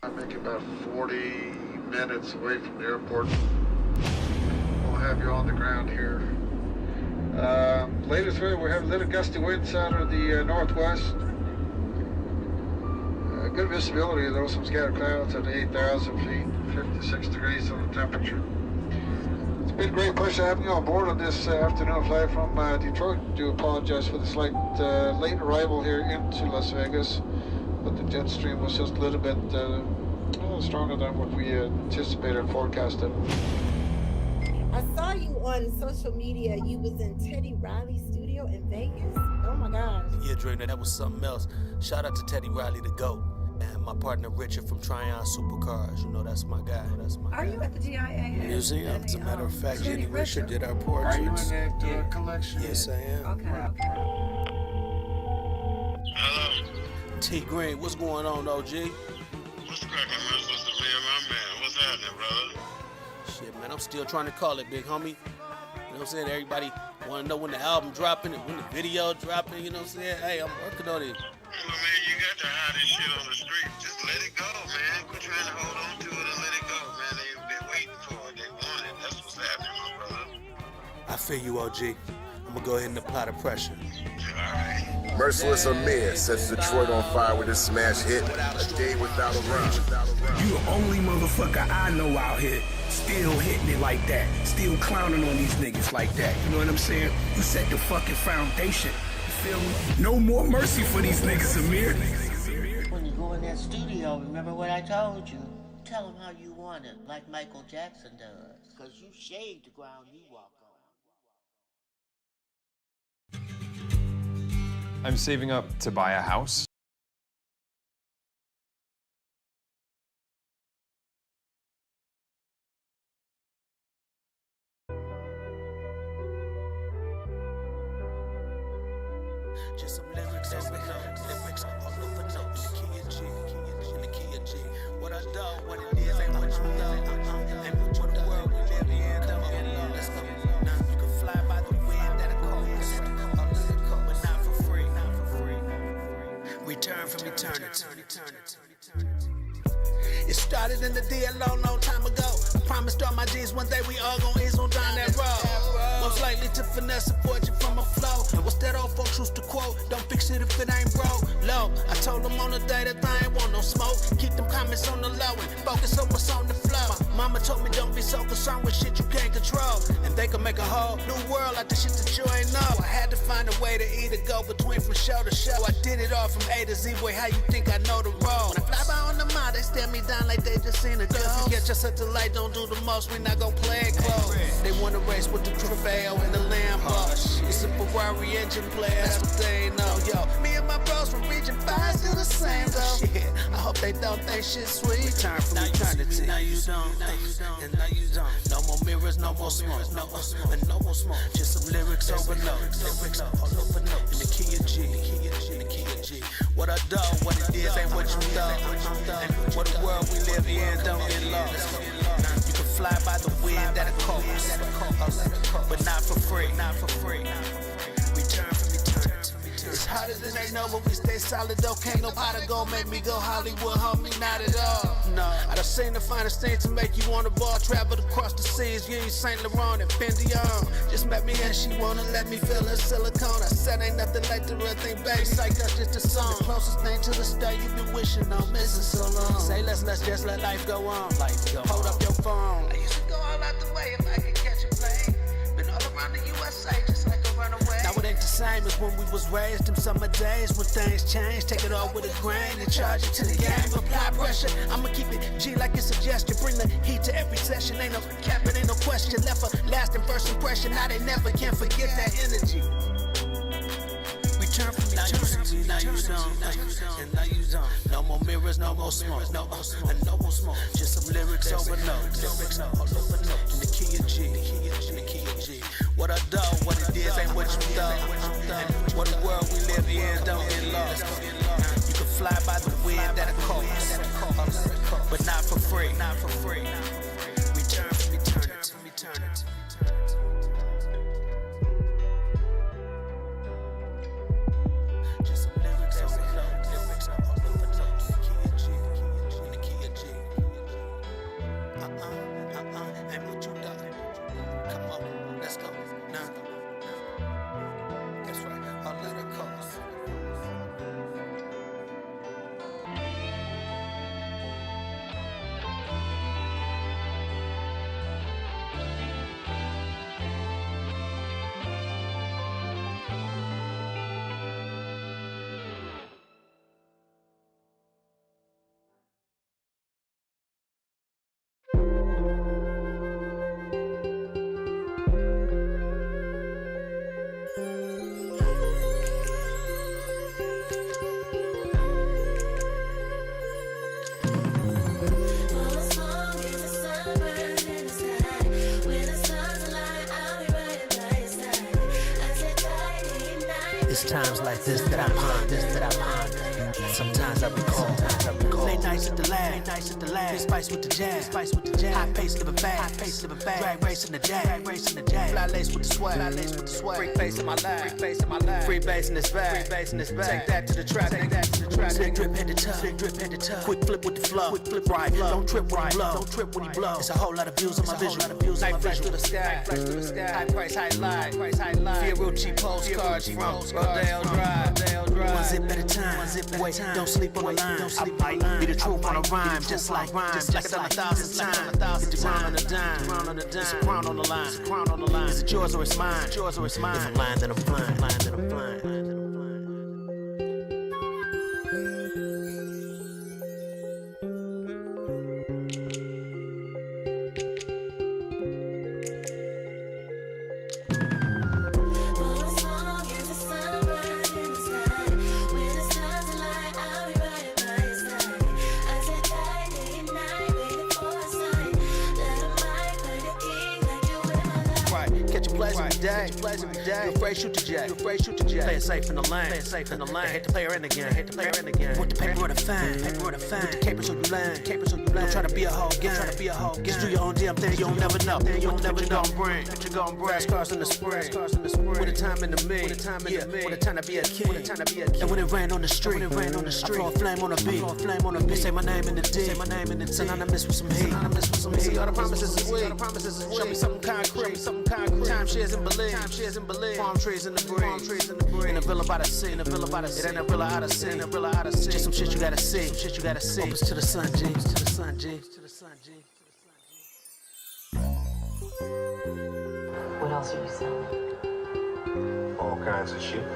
I make it about 40 minutes away from the airport. We'll have you on the ground here. Latest weather, we have a little gusty winds out of the northwest. Good visibility though, some scattered clouds at 8,000 feet, 56 degrees on the temperature. It's been a great pleasure having you on board on this afternoon flight from Detroit. I do apologize for the slight late arrival here into Las Vegas, but the jet stream was just a little bit stronger than what we anticipated and forecasted. I saw you on social media. You was in Teddy Riley's studio in Vegas. Oh my gosh. Yeah, Dre, that was something else. Shout out to Teddy Riley, the GOAT. And my partner Richard from Tryon Supercars. You know, that's my guy. Are you at the GIA museum? As a matter of fact, Jenny Richard did our portraits. Are you in that collection? Yes, I am. Okay. Hello. T Green, what's going on, OG? What's cracking, Mersiless Amir, my man? What's happening, brother? Shit, man, I'm still trying to call it, big homie. You know what I'm saying? Everybody want to know when the album dropping and when the video dropping. You know what I'm saying? Hey, I'm working on it. Well, man, you got to hide this shit on the street. Just let it go, man. Quit trying to hold on to it and let it go, man. They've been waiting for it. They want it. That's what's happening, my brother. I feel you, OG. I'm gonna go ahead and apply the pressure. All right. Merciless Amir sets Detroit on fire with his smash hit, A Day Without a Run. You the only motherfucker I know out here still hitting it like that, still clowning on these niggas like that. You know what I'm saying? You set the fucking foundation. You feel me? No more mercy for these niggas, Amir. When you go in that studio, remember what I told you? Tell them how you want it, like Michael Jackson does. Cause you shade the ground you walk on. I'm saving up to buy a house. Just some lyrics over lyrics all over notes. In the key of G. What I do, what it is, ain't what you know. Ain't what the world we live in, don't get lost. Now you can fly by the wind that it calls. But not for free. Return from eternity. It started in the D a long time ago. I promised all my G's one day we all gon' ease on down that road. Most likely to finesse a fortune from a flow. And what's that old folks used to quote? Don't fix it if it ain't broke. Low, I told them on the day that they ain't want no smoke. Keep them comments on the low and focus on what's on the flow. My mama told me don't be so concerned with shit you can't control. And they can make a whole new world out the shit that you ain't know. I had to find a way to either go between from show to show. I did it all from A to Z, boy, how you think I know the road? When I fly by on the mile, they stare me down like they just seen a ghost. If you catch us at the light, don't do the most, we not gon' play it close. They wanna race with the Trofeo and the Lambo. It's a Ferrari engine player, that's what they ain't know. Yo, me and my bros from Region 5 still the same though. Shit, I hope they don't think shit sweet. Return from eternity. Now you don't, and now you don't. No more mirrors, no more smoke, no more smoke. Just some lyrics over notes, lyrics all over notes. In the key of G, in the key of G. What I do, what it is, ain't what you know. And what the world we live in, don't get lost. You can fly by the wind that it calls, but not for free. Return from eternity. It's hotter than they know, but we stay solid though. Can't no pot to go make me go Hollywood, homie, not at all. No, I done seen the finest thing to make you wanna ball. Traveled across the seas, yeah, St. Laurent and Fendi on. Just met me and she wanna let me feel her silicone. I said ain't nothing like the real thing, baby. Psych, that's just a song. The closest thing to the star you been wishing on, missing so long. Say let's just let life go on. Hold up your phone. I used to go all out the way if I could catch a plane. Been all around the USA just like a runaway. Now it ain't the same as when we was raised. Them summer days when things change. Take it all with a grain and charge it to the game. Apply pressure. I'ma keep it G like it's a gesture. Bring the heat to every session. Ain't no cap, it ain't no question. Left a lasting first impression. Now they never can forget that energy. Return from eternity. Now you don't, and now you don't. No more mirrors, no more smoke, no more smoke. Just some lyrics over notes, lyrics all over notes. In the key of G, in the key of G. What I do, what it is, ain't what you thought. And what the world we live in, don't get lost. You can fly by the wind that it calls, but not for free. Return from eternity. Just some lyrics over notes, lyrics all over notes. In the key of G, in the key of G. It's times like this that I ponder. Sometimes I recall. Late nights at the lab. Big spice with the jazz. High pace living fast. Drag race in the jag. Fly lace with the swag. Freak face in my life. Free bass in this bag. Take that to the trap. Slick drip head to toe. Quick flip with the flow. Right. Don't trip when he blow. It's a whole lot of views on my visual. Night flash through the sky. High price, high line. Fiorucci postcards from Rodale Drive. One zip at a time. Wait, don't sleep on the line. I might be the truth on a rhyme, just like I've done 1,000 times. Hit the ground on a dime. It's a crown on the line. Is it yours or it's mine? If I'm lying, then I'm flying. Every day. You're afraid shoot the jack. Play it safe in the lane. I hate to play her in again. Want the paper or the fame. With the capers on you lane. Don't try to be a whole game. Just do your own damn thing. You don't never know. What you gon' bring. Fast cars in the spring. When the time in the me. When the time to be a king. And when it rain on the street. I throw a flame on the beat. Say my name in the D. Synonymous with some heat. See all the promises is weak. Show me something concrete. Time shares and believe. Palm trees in the breeze. In a villa by the sea. It ain't a villa out of sea. Just some shit you gotta see. Opens to the sun, G. What else are you selling? All kinds of shit.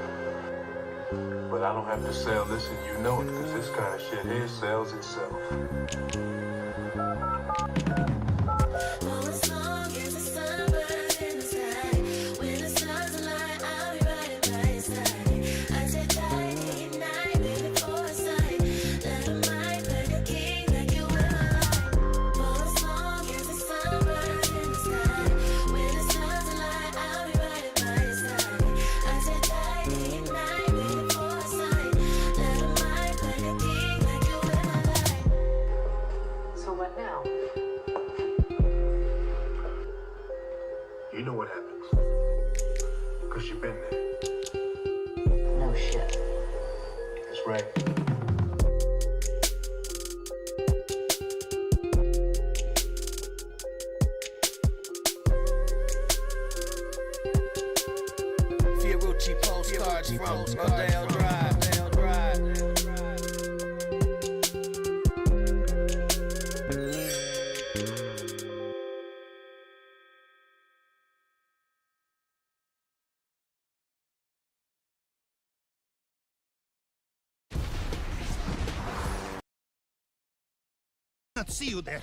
But I don't have to sell this and you know it, because this kind of shit here sells itself. You know what happens. Because you've been there. No shit. That's right. Fiorucci postcards from Rodale Drive. Not see you there.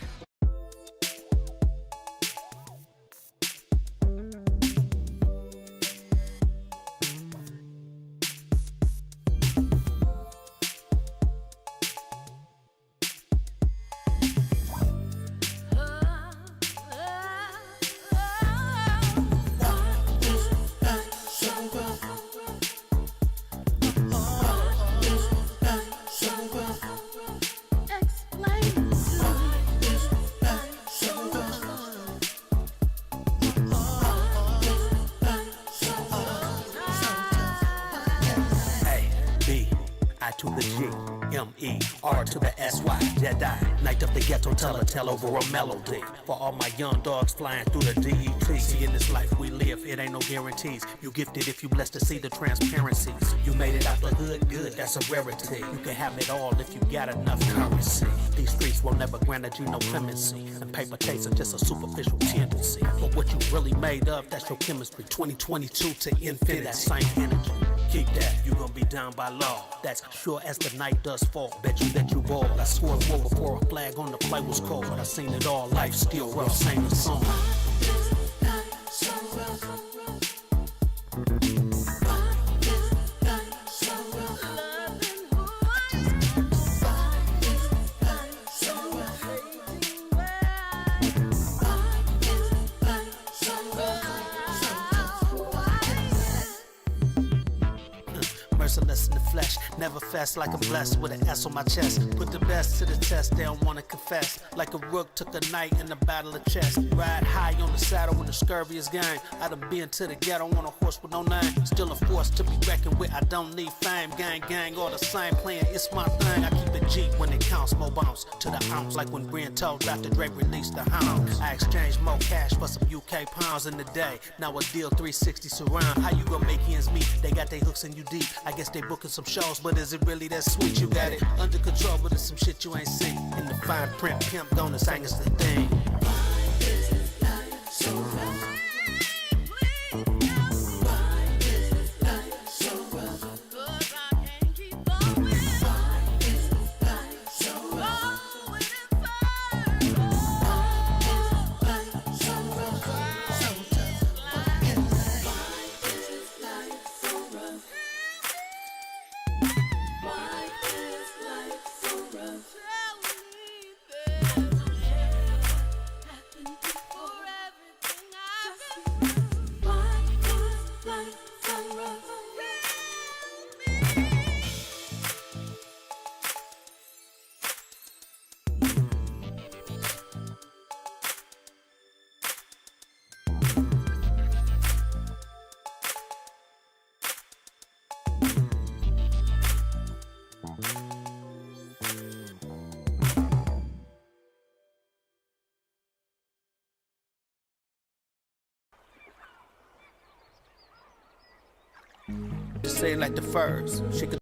To the G, M-E, R to the S-Y, Jedi. Night of the ghetto, tell over a melody. For all my young dogs flying through the DET. See, in this life we live, it ain't no guarantees. You gifted if you blessed to see the transparencies. You made it out the hood, good, that's a rarity. You can have it all if you got enough currency. These streets will never grant you no clemency. And paper chase are just a superficial tendency. But what you really made of, that's your chemistry. 2022 to infinity, that same energy. Keep that, you gon' be down by law. That's sure as the night does fall. Bet you ball. I swore war before a flag on the play was cold. But I seen it all, life still rough, same the song. Never fast like I'm blessed with an S on my chest. Put the best to the test, they don't wanna confess. Like a rook took a knight in the battle of chess. Ride high on the saddle when the scurvy is gang. I done been to the ghetto on a horse with no name. Still a force to be reckoned with, I don't need fame. Gang, all the same playing, it's my thing. I keep it G when it counts, more bounce to the ounce. Like when Brian told Dr. Dre released the hounds. I exchanged more cash for some UK pounds in the day. Now a deal 360 surround. How you gonna make ends meet? They got their hooks in you deep. I guess they booking some shows, but is it really that sweet? You got it under control, but it's some shit you ain't seen. In the fine print, pimp gonna sing is the thing. Say it like the furs. She could.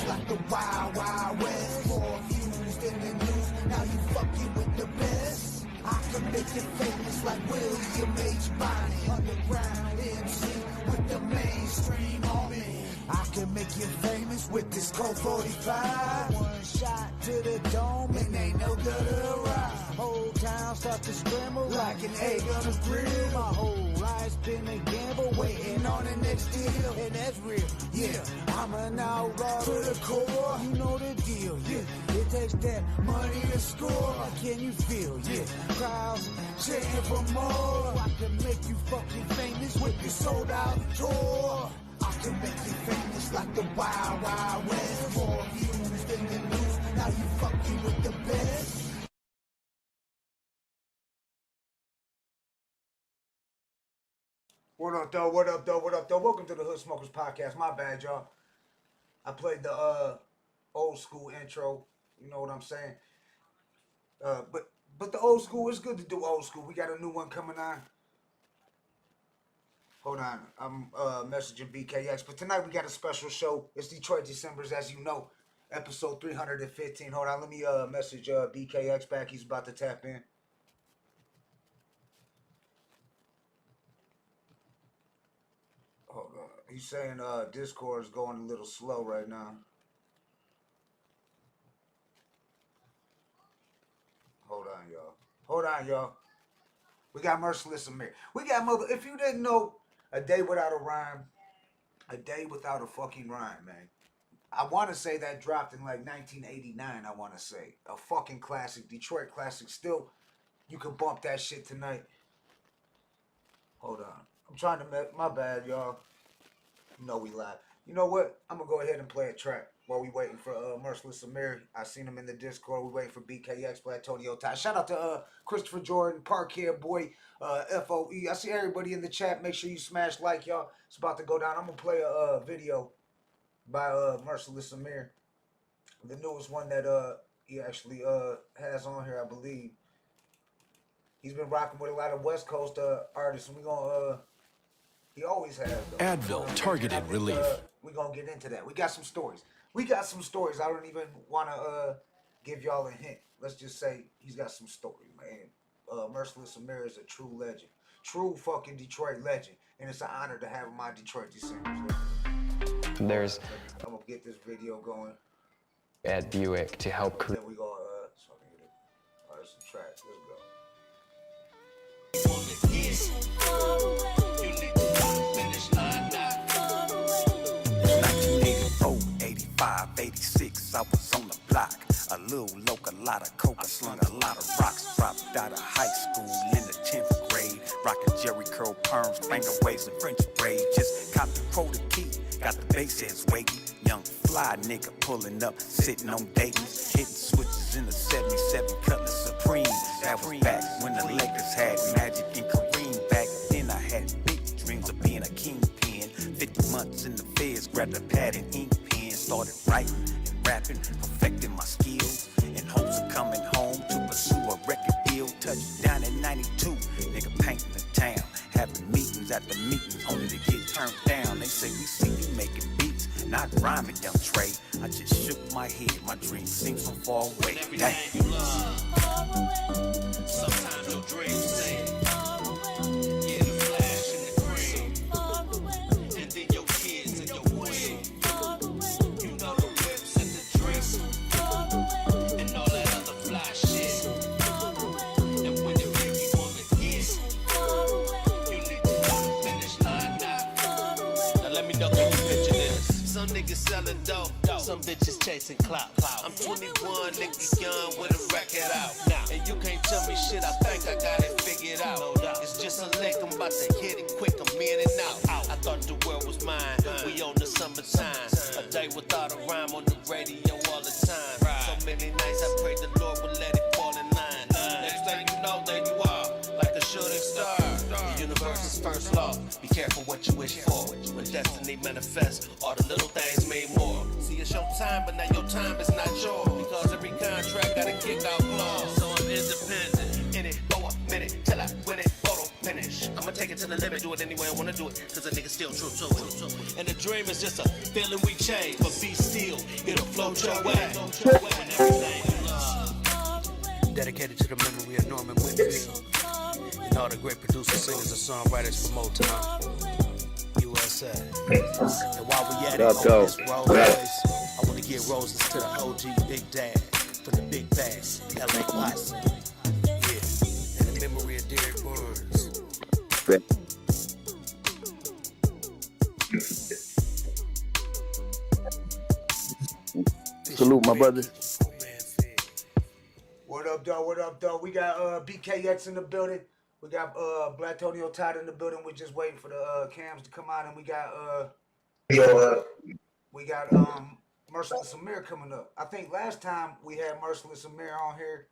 Like the Wild Wild West, more views than the news. Now you fucking with the best. I can make you famous like William H. Bonney, underground MC with the mainstream army. I can make you famous with this Colt 45. One shot to the dome and ain't no gutter ride. Whole town start to scramble like an egg on a grill. My whole life's been a gamble, waiting on the next deal, and that's real. Yeah, I'm an outlaw to the core. You know the deal. Yeah, it takes that money to score. Can you feel? Yeah, crowds chanting for more. I can make you fucking famous with this sold out tour. I can make you famous like the Wild Wild West. More views than the news. Now you fucking with the best. What up, though? What up, though? What up, though? Welcome to the Hood Smokers Podcast. My bad, y'all. I played the old school intro. You know what I'm saying? But the old school, it's good to do old school. We got a new one coming on. Hold on. I'm messaging BKX. But tonight we got a special show. It's Detroit Decembers, as you know. Episode 315. Hold on. Let me message BKX back. He's about to tap in. Hold on. He's saying Discord is going a little slow right now. Hold on, y'all. Hold on, y'all. We got Mersiless Amir. We got if you didn't know, A Day Without a Rhyme. A Day Without a fucking Rhyme, man. I want to say that dropped in like 1989, I want to say. A fucking classic. Detroit classic. Still, you can bump that shit tonight. Hold on. I'm trying to my bad, y'all. You know we live. You know what? I'm going to go ahead and play a track while we waiting for Merciless Amir. I seen him in the Discord. We waiting for BKX, Blatonio, Todd. Shout out to Christopher Jordan, Parkhead Boy, FOE. I see everybody in the chat. Make sure you smash like, y'all. It's about to go down. I'm going to play a video by Merciless Amir. The newest one that he actually has on here, I believe. He's been rocking with a lot of West Coast artists, and we're going to... He always has, though. Advil targeted relief. We're going to get into that. We got some stories. I don't even want to give y'all a hint. Let's just say he's got some stories, man. Merciless Amir is a true legend. True fucking Detroit legend. And it's an honor to have him on Detroit Decembers. I'm going to get this video going. At Buick to help create. Then we go, so I can get it. All right, some tracks. Let's go. 85, 86, on the block. A little local, a lot of coke, I slung a lot of rocks. Dropped out of high school in the 10th grade. Rocking Jerry curl perms, finger waves and French braid. Just cop the quota key, got the bass heads waiting. Young fly nigga pulling up, sitting on Dayton's. Hitting switches in the 77 Cutlass Supreme. That was back when the Lakers had Magic and Kareem. Back then I had big dreams of being a kingpin. 50 months in the feds, grabbed a pad and ink pen. Started writing and rapping, perfecting my skills. In hopes of coming home to pursue a record deal. Touched down in 92, nigga painting the town. Having meetings after meetings, only to get turned down. They say we see you making beats, not rhyming, young Trey. I just shook my head, my dreams seem so far away. Everything you love, sometimes your dreams say, yeah, the flash and the cream, and then your kids and your queen. You know the whips and the drinks, and all that other fly shit. And when you make me wanna get, you need to know the finish line now. Now let me know, can you picture this? Some niggas selling dope, some bitches chasing clout. I'm 21, nigga young with a record out. And you can't tell me shit, I think I got it figured out. It's just a lick, I'm about to hit it quick, I'm in and out. I thought the world was mine, we on the summertime. A day without a rhyme on the radio all the time. So many nights I prayed the Lord would let it fall in line. Next thing you know, there you are, like a shooting star. The universe's first law, be careful what you wish for. When destiny manifests, all the little things mean more. See, it's your time, but now your time is not yours. Because every contract got a kick-out clause. So I'm independent, in it for a minute, till I win it, photo finish. I'ma take it to the limit, do it any way I wanna do it, cause a nigga still true to it. And the dream is just a feeling we change, but be still, it'll float your way. When everything you love. Dedicated to the memory of Norman Whitfield, and all the great producers, singers, and songwriters from Motown, USA. And while we at it, on this road race, I want to give roses to the OG Big Dad for the big bass, LA Posse. Yeah, and the memory of Derek Burns. Salute, my brother. What up, dog? What up, dog? We got BKX in the building. We got Blatonio Todd in the building. We're just waiting for the cams to come out, and we got Mersiless Amir coming up. I think last time we had Merciless Amir on here,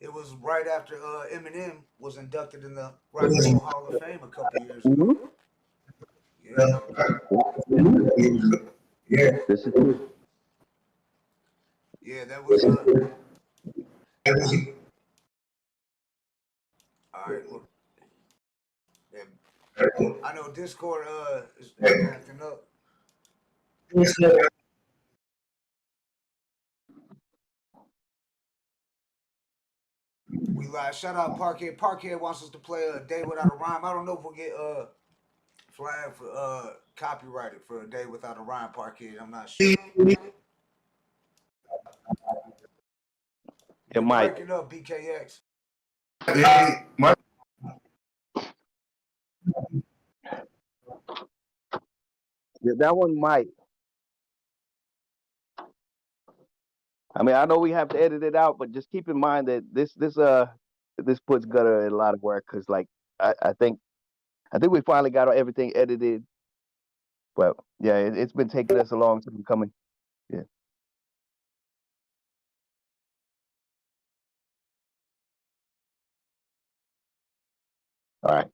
it was right after Eminem was inducted in the Rock and Roll Hall of Fame a couple years ago. Yeah, this is true. Yeah, that was. All right, look. I know Discord is acting up. We live. Shout out Parkhead. Parkhead wants us to play A Day Without a Rhyme. I don't know if we'll get flagged for copyrighted for A Day Without a Rhyme, Parkhead. I'm not sure. It might. Breaking up, BKX. Yeah, that one might. I mean, I know we have to edit it out, but just keep in mind that this puts Gutta in a lot of work, because like I think we finally got everything edited. But yeah, it's been taking us a long time coming. Yeah. All right.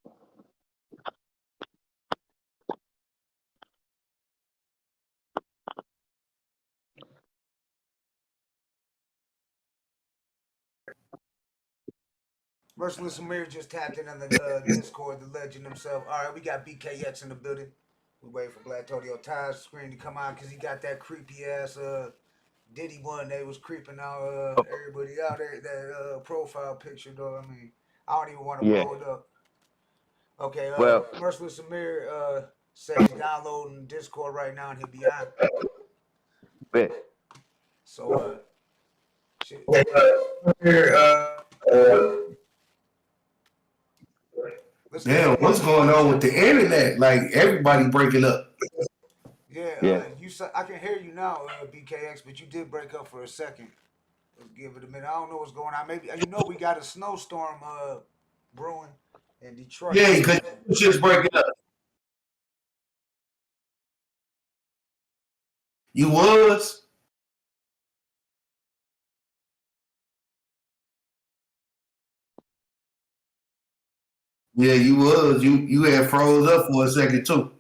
Merciless Amir just tapped in on the Discord, the legend himself. All right, we got BKX in the building. We wait for Blatonio Todd's screen to come on because he got that creepy ass Diddy one. They was creeping out everybody out there. That profile picture though. I mean, I don't even want to blow it up. Okay, well, Merciless Amir says he's downloading Discord right now and he'll be on. Bet. So shit. Damn, what's going on with the internet? Like everybody breaking up. Yeah. You I can hear you now, BKX, but you did break up for a second. Let's give it a minute. I don't know what's going on. Maybe we got a snowstorm brewing in Detroit. Yeah, because you just breaking up. You was? Yeah, you was. You had froze up for a second too.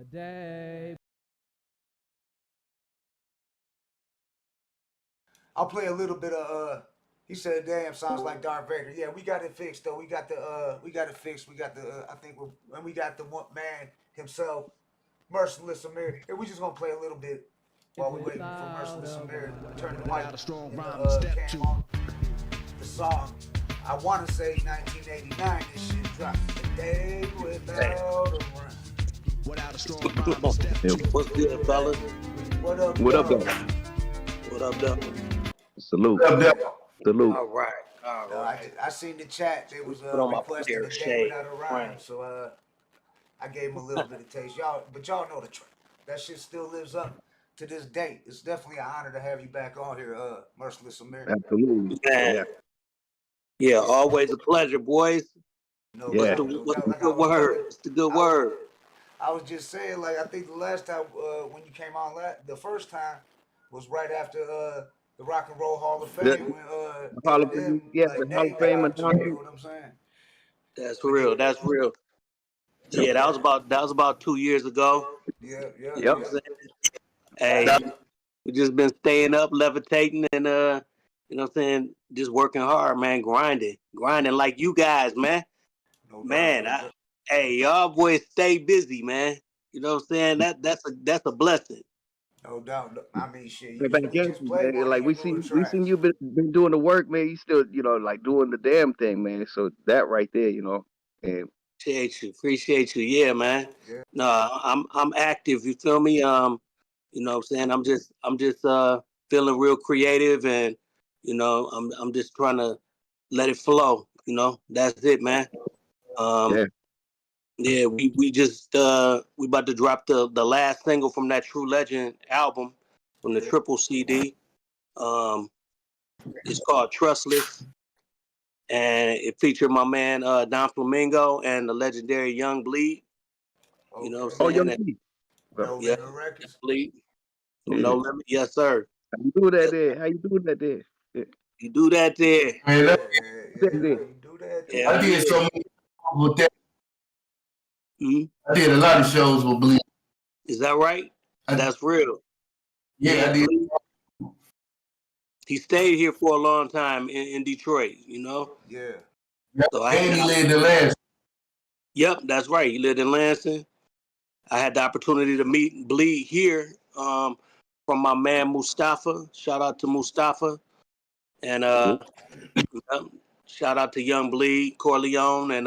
Day. I'll play a little bit of he said damn sounds like Darth Vader. Yeah, we got it fixed though. We got it fixed. We got the I think we got the one man himself, Merciless Amir. And we just gonna play a little bit while we waiting for Merciless Amir to turn the mic cam on. The song, I wanna say 1989, this shit dropped. The day without a rhyme. Without a strong rhyme, step two. What's good, fellas? What up, What up, though? What up, though? Salute. Salute. All right. I seen the chat. They was Put on my requesting a day without a rhyme, so I gave them a little bit of taste. Y'all know the track. That shit still lives up to this day. It's definitely an honor to have you back on here, Merciless Amir. Absolutely. Yeah, always a pleasure, boys. No, What's the good word? What's the good word? I was just saying, like, I think the last time when you came on, the first time was right after the Rock and Roll Hall of Fame. The Hall of Fame, the Hall of Fame. You know what I'm saying? That's real. That's real. Yeah, that was about 2 years ago. Yeah. You know what I'm saying? Hey, we just been staying up, levitating, and you know what I'm saying, just working hard, man, grinding like you guys, man. Hey, y'all boys stay busy, man. You know what I'm saying? That's a blessing. No doubt. I mean, shit. Like we seen you been doing the work, man. You still, like doing the damn thing, man. So that right there, and Appreciate you. Yeah, man. Yeah. No, I'm active. You feel me? You know what I'm saying? I'm just feeling real creative, and I'm just trying to let it flow. That's it, man. Yeah, we just we about to drop the last single from that True Legend album from the triple CD. It's called Trustless, and it featured my man Don Flamingo and the legendary Young Bleed. You know what I'm saying? Young Bleed. No Limit Records. Bleed. No Limit, yes sir. How you do that there? How you doing that there? Yeah. You do that there. Man, You do that. Yeah, I did so many with that. Mm-hmm. I did a lot of shows with Bleed. Is that right? That's real. Yeah, I did. He stayed here for a long time in Detroit, Yeah. So and he lived in Lansing. Yep, that's right. He lived in Lansing. I had the opportunity to meet Bleed here from my man Mustafa. Shout out to Mustafa. And shout out to Young Bleed, Corleone, and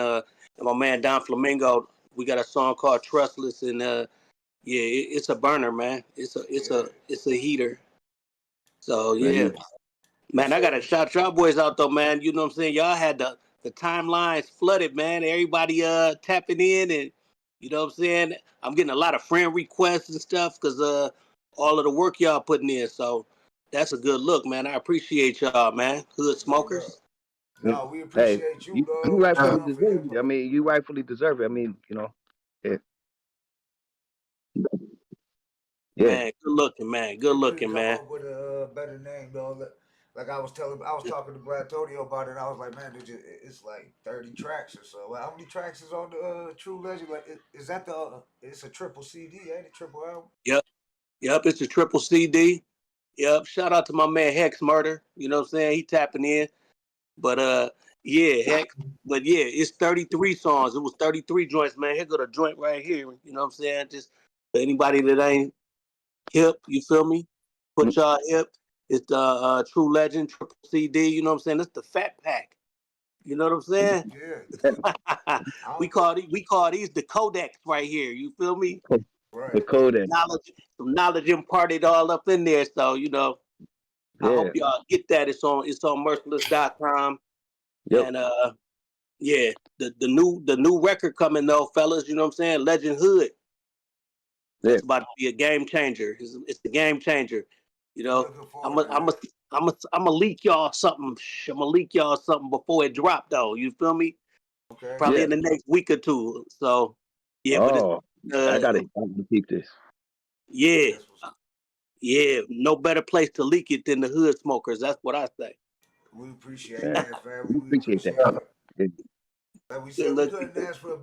my man Don Flamingo. We got a song called Trustless, and it's a burner, man. It's a heater. So yeah. Man, I gotta shout y'all boys out though, man. You know what I'm saying? Y'all had the timelines flooded, man. Everybody tapping in, and you know what I'm saying? I'm getting a lot of friend requests and stuff because all of the work y'all putting in. So that's a good look, man. I appreciate y'all, man. Hood smokers. No, we appreciate you, you rightfully deserve it. I mean, you rightfully deserve it. I mean, yeah. Man, good looking, man. Good looking, man. Come up with a better name, though. Like I was talking to Blatonio about it. And I was like, man, it's like 30 tracks or so. How many tracks is on the True Legend? Like, is that it's a triple CD, ain't it? Triple album? Yep. It's a triple CD. Yep. Shout out to my man Hex Murder. You know what I'm saying? He tapping in. But yeah, Hex. But yeah, it's 33 songs. It was 33 joints, man. Here go the joint right here. You know what I'm saying? Just for anybody that ain't hip, you feel me? Put y'all hip. It's the True Legend triple CD. You know what I'm saying? It's the fat pack. You know what I'm saying? Yeah. we call these the Codex right here. You feel me? Right. The Codex. Some knowledge imparted all up in there. So I hope y'all get that. It's on merciless.com. Yep. And Yeah, the new record coming though, fellas. You know what I'm saying? Legend Hood. Yeah. It's about to be a game changer. It's a game changer. You know, I'm leak y'all something. I'm gonna leak y'all something before it drop though. You feel me? Okay. Probably in the next week or two. So yeah, Oh, but I gotta keep this. Yeah, yeah. No better place to leak it than the hood smokers. That's what I say. We appreciate Yeah. that, fam. We appreciate that. Like we said, we couldn't ask for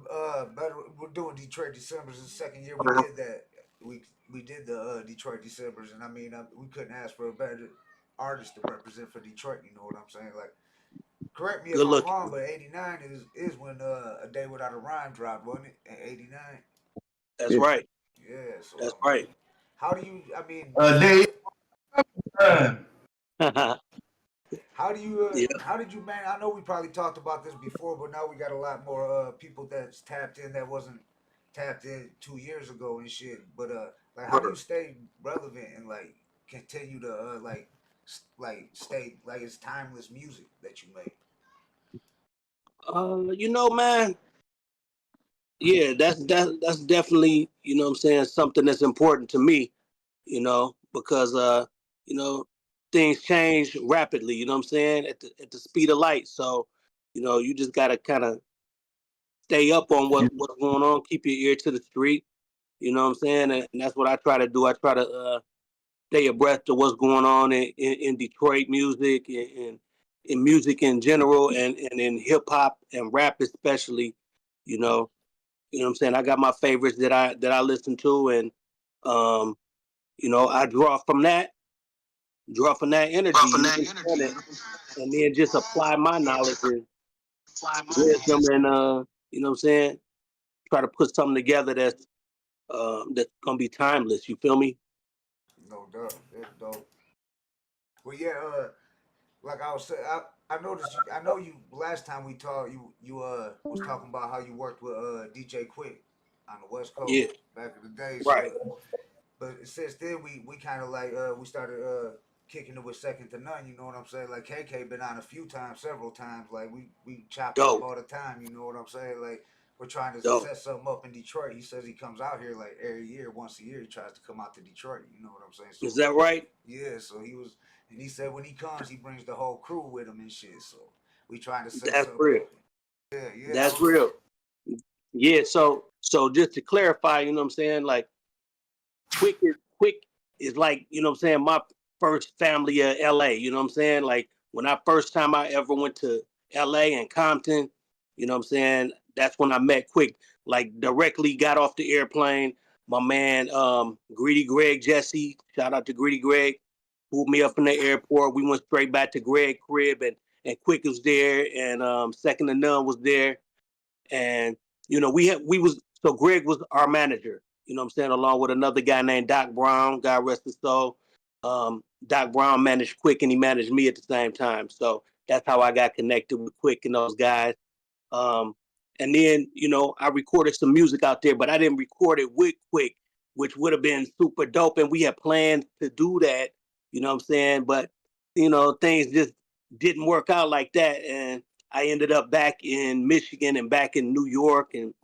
better. We're doing Detroit Decembers. The second year we did that. We did the Detroit Decembers, and I mean, we couldn't ask for a better artist to represent for Detroit. You know what I'm saying? Like, correct me if I'm wrong, but '89 is when A Day Without a Rhyme dropped, wasn't it? In '89. That's right. Yeah. So that's right. How do you? I mean, how do you? How did you, man? I know we probably talked about this before, but now we got a lot more people that's tapped in that wasn't tapped in 2 years ago and shit. But like, how do you stay relevant and like continue to like stay like it's timeless music that you make? You know, man. Yeah, that's definitely, you know what I'm saying, something that's important to me, you know, because you know, things change rapidly, you know what I'm saying, at the speed of light. So, you know, you just gotta kind of stay up on what's going on, keep your ear to the street, you know what I'm saying? And that's what I try to do. I try to stay abreast of what's going on in Detroit music and in music in general and in hip hop and rap especially, you know. You know what I'm saying? I got my favorites that I listen to, and you know, I draw from that energy, and then just apply my knowledge and wisdom, and you know what I'm saying? Try to put something together that's gonna be timeless. You feel me? No doubt, that's dope. Well, yeah, like I was saying, I noticed. I know you. Last time we talked, you was talking about how you worked with DJ Quik on the West Coast back in the day. Right. So, but since then we kind of like we started kicking it with Second to None. You know what I'm saying? Like KK been on a few times, several times. Like we chop it up all the time. You know what I'm saying? Like we're trying to set something up in Detroit. He says he comes out here like every year, once a year. He tries to come out to Detroit. You know what I'm saying? So, is that right? Yeah. So he was. And he said when he comes, he brings the whole crew with him and shit. So we trying to set That's something real. up. Yeah. That's real. Yeah. So just to clarify, you know what I'm saying? Like Quik is like, you know what I'm saying, my first family of LA. You know what I'm saying? Like when first time I ever went to LA and Compton, you know what I'm saying? That's when I met Quik. Like directly got off the airplane. My man, Greedy Greg Jesse, shout out to Greedy Greg, pulled me up in the airport. We went straight back to Greg's crib, and Quik was there, and Second to None was there, and you know so Greg was our manager. You know what I'm saying, along with another guy named Doc Brown, God rest his soul. Doc Brown managed Quik, and he managed me at the same time. So that's how I got connected with Quik and those guys. And then, you know, I recorded some music out there, but I didn't record it with Quik, which would have been super dope. And we had planned to do that, you know what I'm saying? But, you know, things just didn't work out like that. And I ended up back in Michigan and back in New York. And,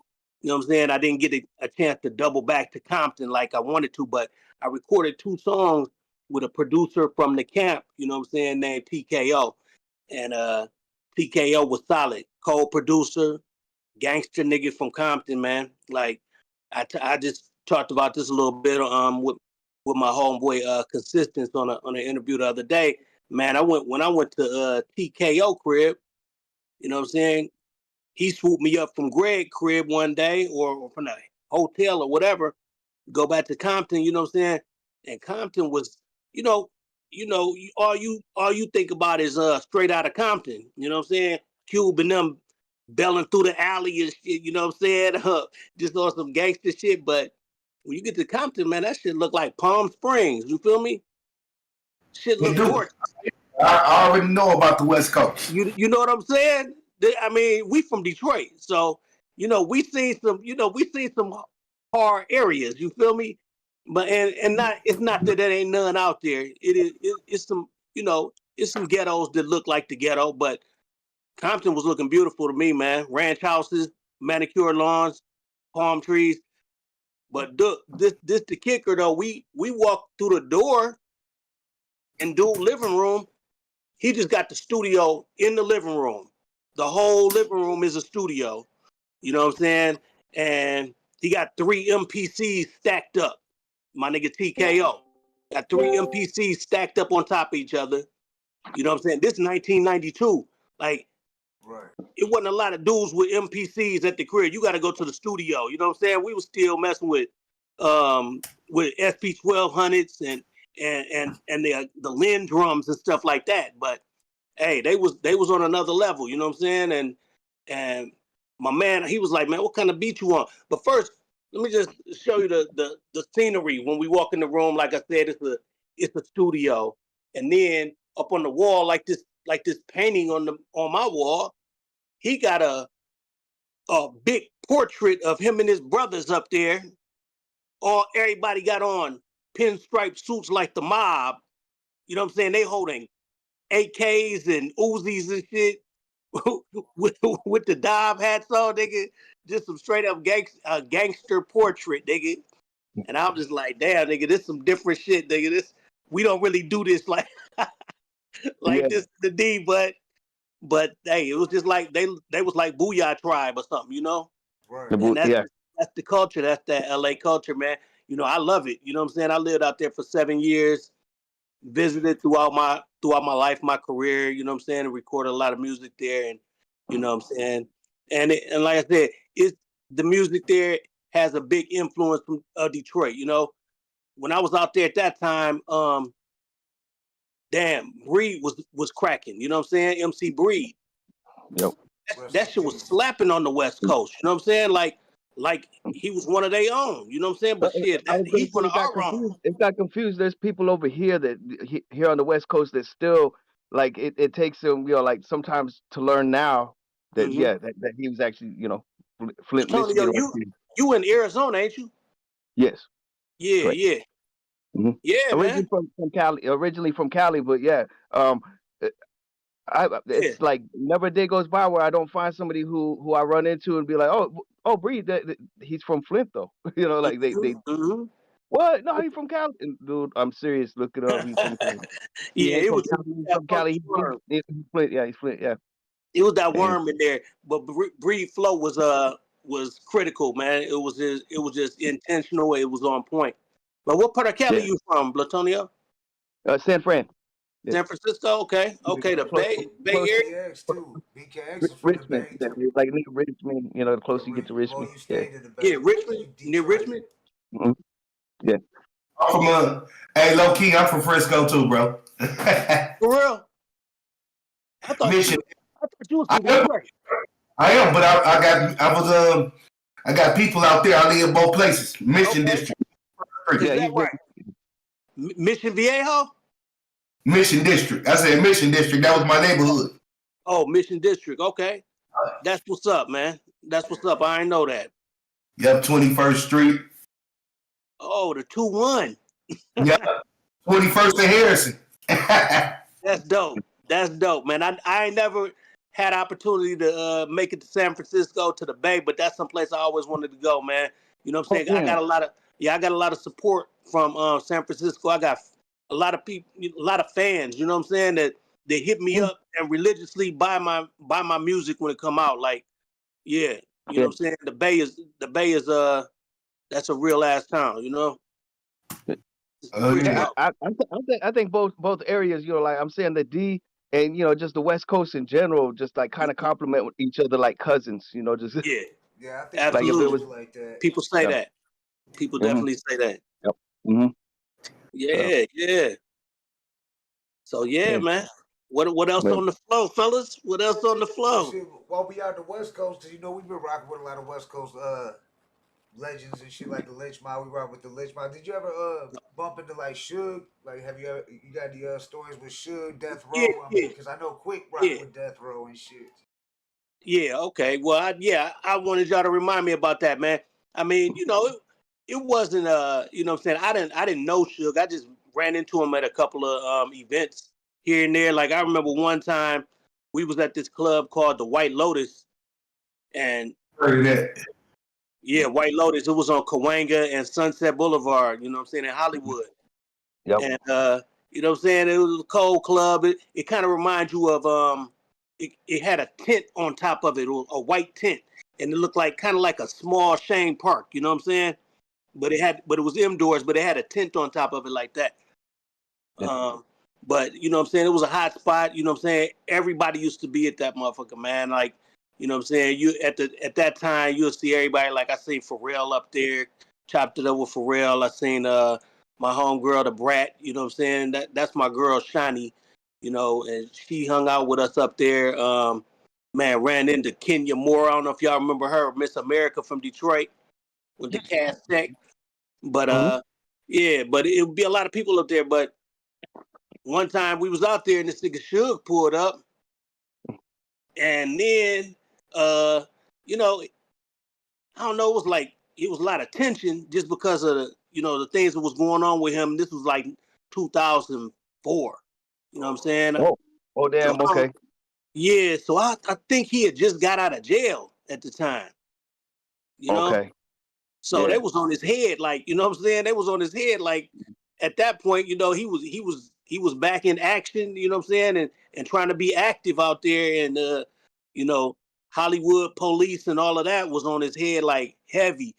you know what I'm saying? I didn't get a chance to double back to Compton like I wanted to, but I recorded 2 songs with a producer from the camp, you know what I'm saying, named TKO. And TKO was solid, co-producer, gangster nigga from Compton, man. Like I just talked about this a little bit with my homeboy Consistence on an interview the other day. Man, when I went to TKO crib, you know what I'm saying? He swooped me up from Greg crib one day or from the hotel or whatever, go back to Compton, you know what I'm saying? And Compton was, you know, all you think about is Straight Out of Compton, you know what I'm saying? Cube and them belling through the alley and shit, you know what I'm saying? Just on some gangster shit. But when you get to Compton, man, that shit look like Palm Springs. You feel me? Shit look gorgeous. I already know about the West Coast. You know what I'm saying? I mean, we from Detroit, so you know we seen some hard areas. You feel me? But and not it's not that there ain't none out there. It's some, you know, it's some ghettos that look like the ghetto, but Compton was looking beautiful to me, man. Ranch houses, manicured lawns, palm trees. But this the kicker though. We walked through the door and dude living room. He just got the studio in the living room. The whole living room is a studio. You know what I'm saying? And he got 3 MPCs stacked up. My nigga TKO got 3 MPCs stacked up on top of each other. You know what I'm saying? This is 1992. Like, it wasn't a lot of dudes with MPCs at the crib. You got to go to the studio. You know what I'm saying? We was still messing with SP 1200s and the Lin drums and stuff like that. But hey, they was on another level. You know what I'm saying? And my man, he was like, man, what kind of beat you on? But first, let me just show you the scenery when we walk in the room. Like I said, it's a studio, and then up on the wall, like this painting on my wall, he got a big portrait of him and his brothers up there. Everybody got on pinstripe suits like the mob. You know what I'm saying? They holding AKs and Uzis and shit with the dive hats on, nigga. Just some straight up gangster portrait, nigga. And I'm just like, damn, nigga, this some different shit, nigga. We don't really do this like this the D, but hey, it was just like they was like Booyah Tribe or something, you know? Right. And that's the culture. That's that LA culture, man. You know, I love it. You know what I'm saying? I lived out there for 7 years, visited throughout my life, my career, you know what I'm saying, and recorded a lot of music there, and you know what I'm saying? And like I said, the music there has a big influence from Detroit, you know? When I was out there at that time, Breed was cracking, you know what I'm saying? MC Breed. Yep. That shit was slapping on the West Coast, you know what I'm saying? Like he was one of their own, you know what I'm saying? But shit, he's one of our own. It got confused. There's people over here here on the West Coast that still like it takes them, you know, like sometimes to learn now that that he was actually, you know, Flint, Michigan. You in Arizona, ain't you? Yes. Yeah, correct. yeah. Mm-hmm. Yeah, originally from Cali, but yeah. It's like never a day goes by where I don't find somebody who I run into and be like, oh, Breed, he's from Flint though. You know, like they what? No, he's from Cali. And, dude, I'm serious. Look it up. He's from Cali. Yeah, it was from Cali. He's Flint. Yeah, he's Flint. Yeah. It was that worm in there, but Breed flow was critical, man. It was just intentional. It was on point. But what part of Cali you from, Blatonio? San Fran. San Francisco, okay, the Bay Area. BKX too. BKX is from Richmond, the Bay too. like near Richmond. You know, the closer you get to Richmond. Richmond, near Richmond. Mm-hmm. Yeah. Hey, low key, I'm from Frisco too, bro. For real? I thought you was from Detroit. I am, but I got people out there. I live in both places. Mission District. Is that right? Mission Viejo? Mission District. I said Mission District. That was my neighborhood. Oh, Mission District. Okay. That's what's up, man. That's what's up. I didn't know that. Yep, 21st Street. Oh, the 2-1. Yep. 21st and Harrison. That's dope. That's dope, man. I ain't never had opportunity to make it to San Francisco, to the Bay, but that's someplace I always wanted to go, man. You know what I'm saying? I got a lot of support from San Francisco. I got a lot of people, a lot of fans, you know what I'm saying, that they hit me up and religiously buy my music when it come out. Like, yeah, you know what I'm saying? The Bay is that's a real ass town, you know. I think both areas, you know, like I'm saying the D and you know just the West Coast in general, just like kind of complement with each other like cousins, you know, just yeah, I think absolutely. Like it was like that. People say that. People definitely say that. Yep. Mm-hmm. Yeah. So man. What else on the flow, fellas? What else on the flow? While we out the West Coast, you know we've been rocking with a lot of West Coast legends and shit like the Lynch Mob. We rock with the Lynch Mob. Did you ever bump into like Suge? Like, you got the stories with Suge, Death Row? Because I know Quik rock with Death Row and shit. Yeah. Okay. Well, I wanted y'all to remind me about that, man. I mean, you know, it wasn't you know what I'm saying, I didn't know Suge. I just ran into him at a couple of events here and there. Like I remember one time we was at this club called the White Lotus, and Heard of that. yeah, White Lotus. It was on Cahuenga and Sunset Boulevard. You know what I'm saying, in Hollywood. Yep. And you know what I'm saying, it was a cold club. It kind of reminds you of it had a tent on top of it, a white tent, and it looked like kind of like a small Shane Park. You know what I'm saying? But it was indoors, but it had a tent on top of it like that. But you know what I'm saying, it was a hot spot. You know what I'm saying, everybody used to be at that motherfucker, man. Like, you know what I'm saying, you at that time you'll see everybody. Like I seen Pharrell up there, chopped it up with Pharrell. I seen my homegirl, the Brat. You know what I'm saying, that's my girl Shani. You know, and she hung out with us up there. Man, ran into Kenya Moore. I don't know if y'all remember her, Miss America from Detroit, with the cast tech. But yeah, but it would be a lot of people up there. But one time we was out there and this nigga Suge pulled up, and then you know, I don't know, it was a lot of tension just because of the things that was going on with him. This was like 2004. You know what I'm saying? Oh damn, so, okay. Yeah, so I think he had just got out of jail at the time. You know? Okay. So they was on his head, like, you know what I'm saying? They was on his head, like, at that point, you know, he was back in action, you know what I'm saying, and trying to be active out there, and you know, Hollywood police and all of that was on his head like heavy.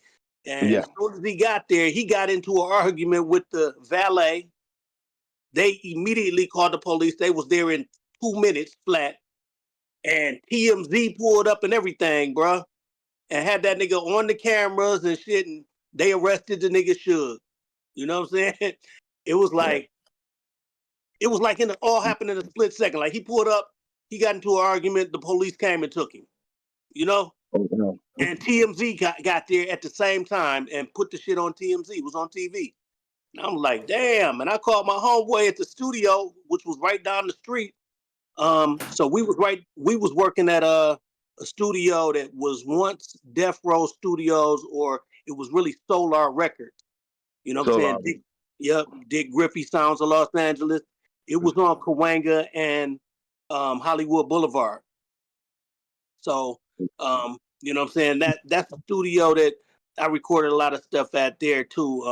And as soon as he got there, he got into an argument with the valet. They immediately called the police. They was there in 2 minutes flat, and TMZ pulled up and everything, bruh. And had that nigga on the cameras and shit, and they arrested the nigga Suge. You know what I'm saying? It was like it all happened in a split second. Like, he pulled up, he got into an argument, the police came and took him. You know? And TMZ got there at the same time and put the shit on TMZ. It was on TV. And I'm like, damn. And I called my homeboy at the studio, which was right down the street. So we was working at a studio that was once Death Row Studios, or it was really Solar Records. You know what I'm saying? Dick Griffey Sounds of Los Angeles. It was on Cahuenga and Hollywood Boulevard. So you know what I'm saying? That's a studio that I recorded a lot of stuff at there too.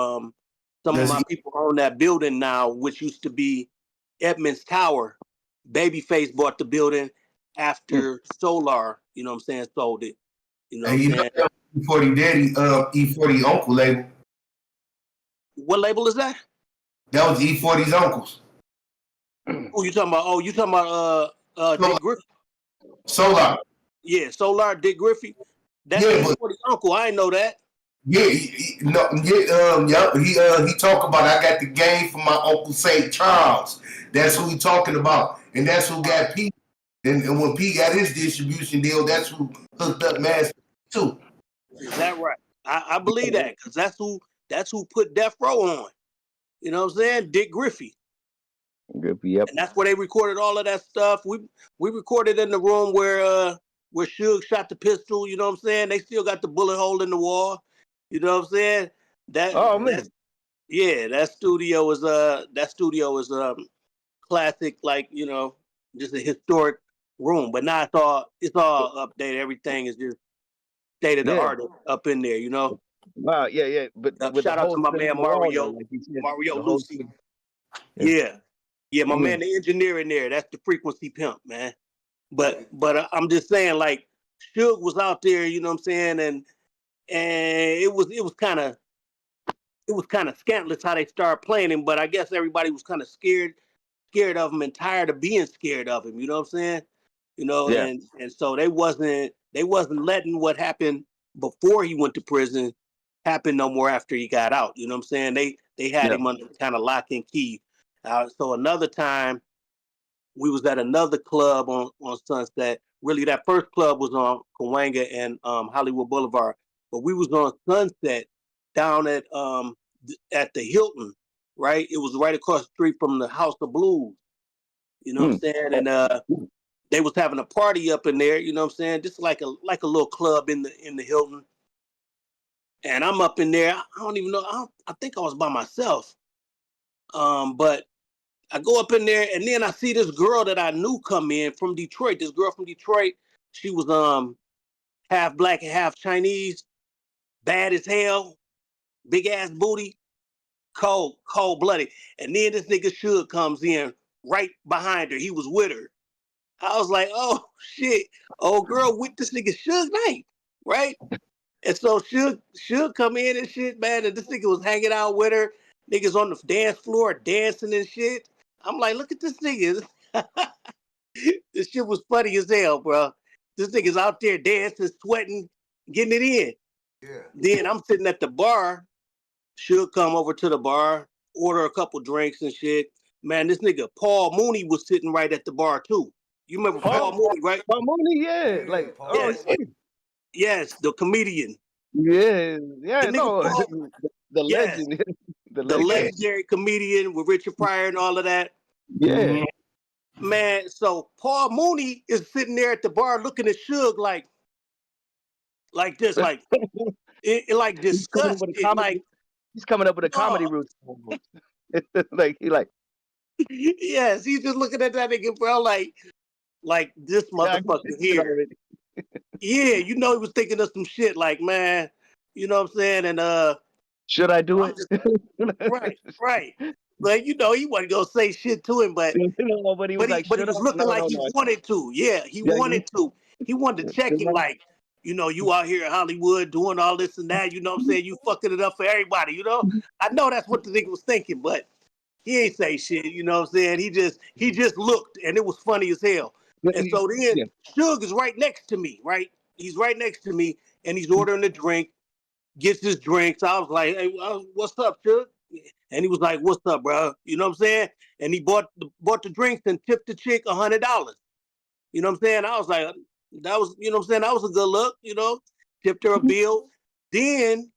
Some of my people own that building now, which used to be Edmonds Tower. Babyface bought the building after Solar, you know what I'm saying, sold it. You know what I'm saying? E40 Daddy, E40 Uncle label. What label is that? That was E40's uncles. Who you talking about? Oh, you talking about Dick Griffey? Solar. Yeah, Solar, Dick Griffey. That's E40's uncle. I didn't know that. Yeah, he talk about, I got the game from my Uncle St. Charles. That's who he talking about. And that's who got P. And when P got his distribution deal, that's who hooked up Mass too. Is that right? I believe that, because that's who put Death Row on. You know what I'm saying? Dick Griffey. Griffey, yep. And that's where they recorded all of that stuff. We recorded in the room where Suge shot the pistol, you know what I'm saying? They still got the bullet hole in the wall. You know what I'm saying? That studio is classic, like, you know, just a historic room. But now it's all updated. Everything is just state of the art up in there, you know. Wow, yeah. But shout out to my man Mario Lucy. Yeah, my man, the engineer in there. That's the frequency pimp, man. But I'm just saying, like, Suge was out there, you know what I'm saying, and it was kind of scandalous how they started playing him. But I guess everybody was kind of scared of him and tired of being scared of him. You know what I'm saying? You know, and so they wasn't letting what happened before he went to prison happen no more after he got out. You know what I'm saying? They had him under kind of lock and key. So another time, we was at another club on Sunset. Really, that first club was on Cahuenga and Hollywood Boulevard, but we was on Sunset down at the Hilton, right? It was right across the street from the House of Blues. You know what I'm saying? And they was having a party up in there. You know what I'm saying? Just like a little club in the Hilton. And I'm up in there. I don't even know. I think I was by myself. But I go up in there, and then I see this girl that I knew come in from Detroit. This girl from Detroit, she was half black and half Chinese, bad as hell, big ass booty, cold blooded. And then this nigga Suge comes in right behind her. He was with her. I was like, oh shit, old girl with this nigga Suge Knight, right? And so Suge come in and shit, man, and this nigga was hanging out with her. Niggas on the dance floor dancing and shit. I'm like, look at this nigga. This shit was funny as hell, bro. This nigga's out there dancing, sweating, getting it in. Yeah. Then I'm sitting at the bar. Suge come over to the bar, order a couple drinks and shit. Man, this nigga Paul Mooney was sitting right at the bar too. You remember Paul Mooney, right? Paul Mooney, yeah. Like, yes, the comedian. Yeah, The nigga no, Paul, the yes, legend. the legendary comedian with Richard Pryor and all of that. Yeah. Man, so Paul Mooney is sitting there at the bar looking at Suge like this, like like disgusted, like he's coming up with a comedy routine. Like he like yes, he's just looking at that nigga, bro, like this motherfucker here. Yeah, you know he was thinking of some shit like, man, you know what I'm saying? And should I do it? Right. Like, you know, he wasn't gonna say shit to him, but but he was looking like he wanted to. Yeah, he wanted to. He wanted to check him like, you know, you out here in Hollywood doing all this and that, you know what I'm saying? You fucking it up for everybody, you know? I know that's what the nigga was thinking, but he ain't say shit, you know what I'm saying? He just looked, and it was funny as hell. And so then Suge is right next to me, right? He's right next to me, and he's ordering a drink, gets his drinks. I was like, hey, what's up, Suge? And he was like, what's up, bro? You know what I'm saying? And he bought the drinks and tipped the chick $100. You know what I'm saying? I was like, that was, you know what I'm saying? That was a good look, you know? Tipped her a bill. Then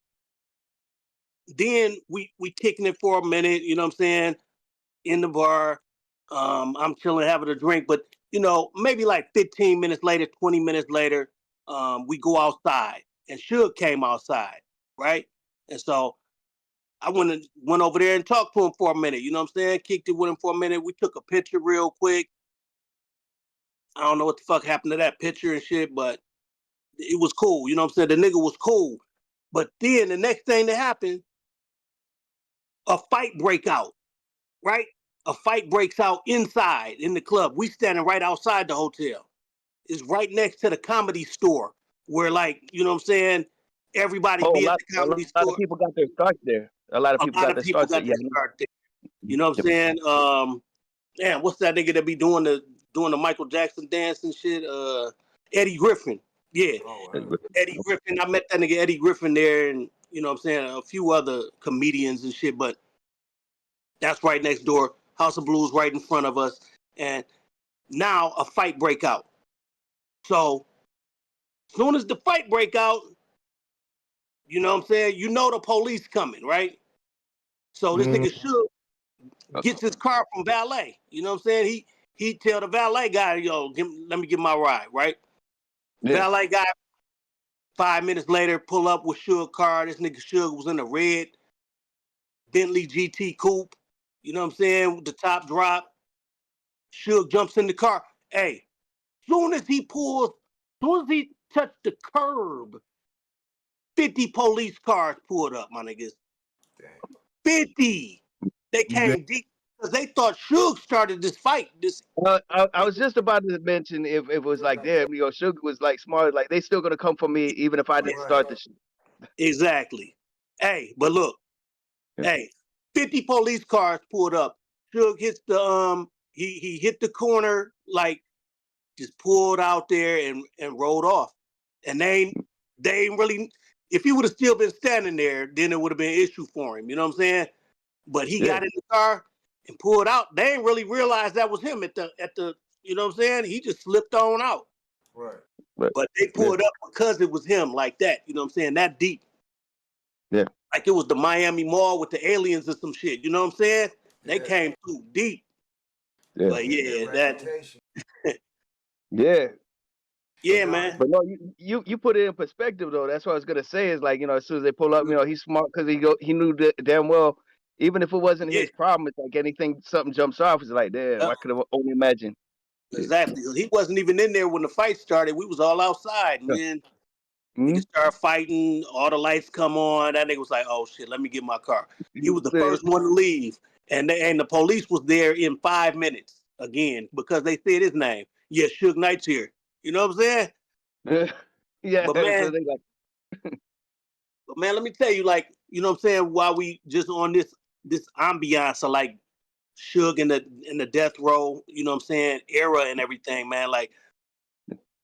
we kicking it for a minute, you know what I'm saying? In the bar. I'm chilling, having a drink, but you know, maybe like 15 minutes later, 20 minutes later, we go outside, and Suge came outside, right? And so I went over there and talked to him for a minute, you know what I'm saying? Kicked it with him for a minute. We took a picture real quick. I don't know what the fuck happened to that picture and shit, but it was cool, you know what I'm saying? The nigga was cool. But then the next thing that happened, a fight break out, right? A fight breaks out inside in the club. We standing right outside the hotel. It's right next to the Comedy Store where, like, you know what I'm saying, everybody be at the Comedy Store. A lot of people got their start there. A lot of people got their start there. You know what I'm saying? Damn, what's that nigga that be doing the Michael Jackson dance and shit? Eddie Griffin. Yeah. Eddie Griffin. I met that nigga Eddie Griffin there, and you know what I'm saying, a few other comedians and shit, but that's right next door. House of Blues right in front of us. And now a fight break out. So as soon as the fight break out, you know what I'm saying, you know the police coming, right? So this nigga Suge gets his car from valet. You know what I'm saying? He tell the valet guy, yo, let me get my ride, right? Yeah. Valet guy, 5 minutes later, pull up with Suge car. This nigga Suge was in a red Bentley GT coupe. You know what I'm saying? With the top drop. Suge jumps in the car. Hey, soon as he touched the curb, 50 police cars pulled up, my niggas. 50. They came deep because they thought Suge started this fight. I was just about to mention if it was like, damn, you know, Suge was like smart, like they still gonna come for me even if I didn't start the shit. Exactly. Hey, but look, hey, 50 police cars pulled up. Suge hits the he hit the corner, like just pulled out there and rode off. And they ain't really, if he would have still been standing there, then it would have been an issue for him. You know what I'm saying? But he got in the car and pulled out. They ain't really realized that was him at the you know what I'm saying? He just slipped on out. Right. But they pulled up because it was him like that. You know what I'm saying? That deep. Yeah. Like it was the Miami Mall with the aliens or some shit. You know what I'm saying? They came through deep. Yeah. But yeah, that. Yeah. Yeah, man. But no, you put it in perspective though. That's what I was gonna say. Is like, you know, as soon as they pull up, you know, he's smart because he knew damn well even if it wasn't his problem, it's like anything, something jumps off. It's like, damn, I could have only imagined. Exactly. He wasn't even in there when the fight started. We was all outside, and then niggas start fighting. All the lights come on. That nigga was like, "Oh shit, let me get my car." He was the first one to leave, and the police was there in 5 minutes again because they said his name. Yeah, Suge Knight's here. You know what I'm saying? Yeah. But man, but man, let me tell you, like, you know what I'm saying? While we just on this ambiance of like Suge in the death row, you know what I'm saying, era and everything, man. Like,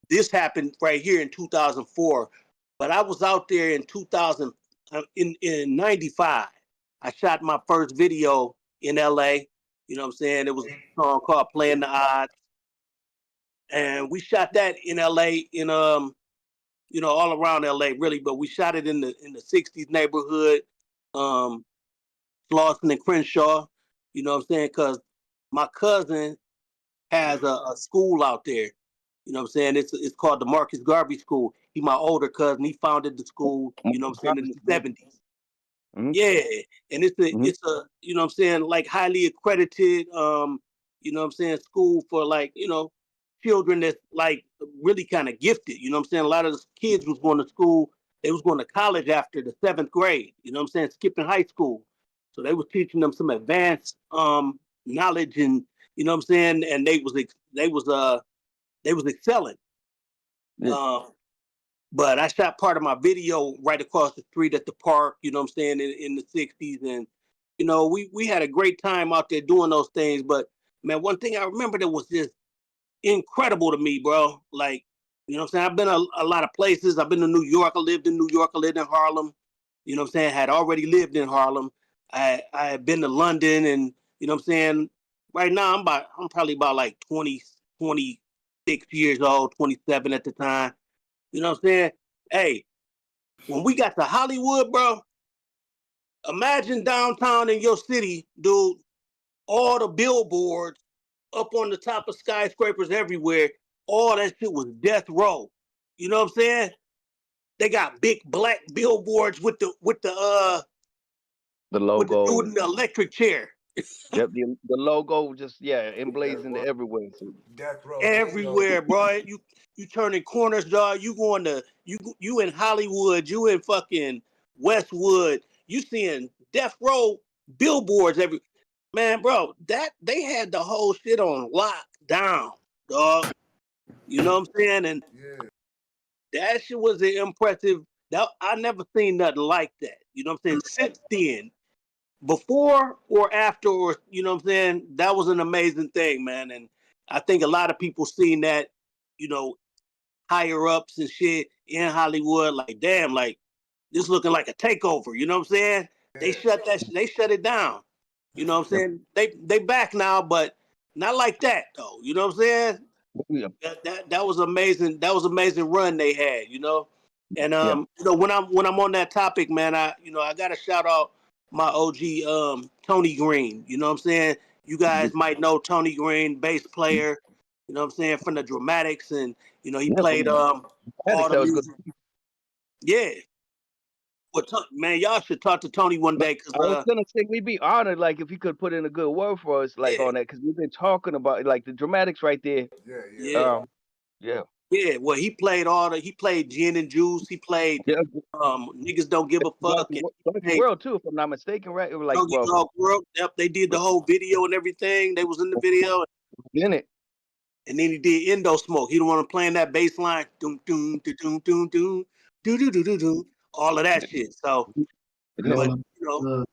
this happened right here in 2004, but I was out there in 2000 in 95. I shot my first video in LA. You know what I'm saying? It was a song called "Playing the Odds," and we shot that in LA in you know, all around LA really, but we shot it in the 60s neighborhood, Slauson and Crenshaw. You know what I'm saying? Because my cousin has a school out there. You know what I'm saying? It's called the Marcus Garvey School. He my older cousin. He founded the school, you know what I'm saying, in the 70s. Yeah. And it's a you know what I'm saying, like highly accredited you know what I'm saying, school for like, you know, children that's like really kind of gifted. You know what I'm saying? A lot of the kids was going to school, they was going to college after the 7th grade, you know what I'm saying, skipping high school. So they was teaching them some advanced knowledge, and you know what I'm saying, and they was excelling. But I shot part of my video right across the street at the park, you know what I'm saying, in the 60s. And, you know, we had a great time out there doing those things. But, man, one thing I remember that was just incredible to me, bro. Like, you know what I'm saying? I've been a lot of places. I've been to New York. I lived in New York. I lived in Harlem. You know what I'm saying? Had already lived in Harlem. I had been to London, and, you know what I'm saying? Right now, I'm probably about like 26 years old, 27 at the time. You know what I'm saying? Hey, when we got to Hollywood, bro, imagine downtown in your city, dude, all the billboards up on the top of skyscrapers everywhere. All that shit was death row. You know what I'm saying? They got big black billboards with the logo, with the dude in the electric chair. Yep, the logo just emblazoned everywhere. So. Death row. Everywhere, bro. You turning corners, dog. You going to you in Hollywood. You in fucking Westwood. You seeing death row billboards every. Man, bro, that they had the whole shit on lockdown, dog. You know what I'm saying? And that shit was an impressive. That I never seen nothing like that. You know what I'm saying? Since then, before or after, or you know what I'm saying, that was an amazing thing, man. And I think a lot of people seen that, you know, higher ups and shit in Hollywood, like, damn, like this looking like a takeover. You know what I'm saying? They shut it down. You know what I'm saying? They back now, but not like that though. You know what I'm saying? That was amazing. That was amazing run they had. You know, and you know, when I'm on that topic, man, I gotta shout out my OG Tony Green. You know what I'm saying? You guys might know Tony Green, bass player. You know what I'm saying, from the Dramatics, and you know he played all the music. Yeah. Well, man, y'all should talk to Tony one day. Cause, I was gonna say we'd be honored, like, if you could put in a good word for us, like on that, because we've been talking about like the Dramatics right there. Yeah. Well, he played Gin and Juice. He played Niggas Don't Give a Fuck. World too, if I'm not mistaken, right? It was like World. Yep, they did the whole video and everything. They was in the video. In it. And then he did Indo Smoke. He the one playing that bass line. Doom, doom, doom, doom, doom, doom, do, do, do, do, do. All of that shit. So, but, you know.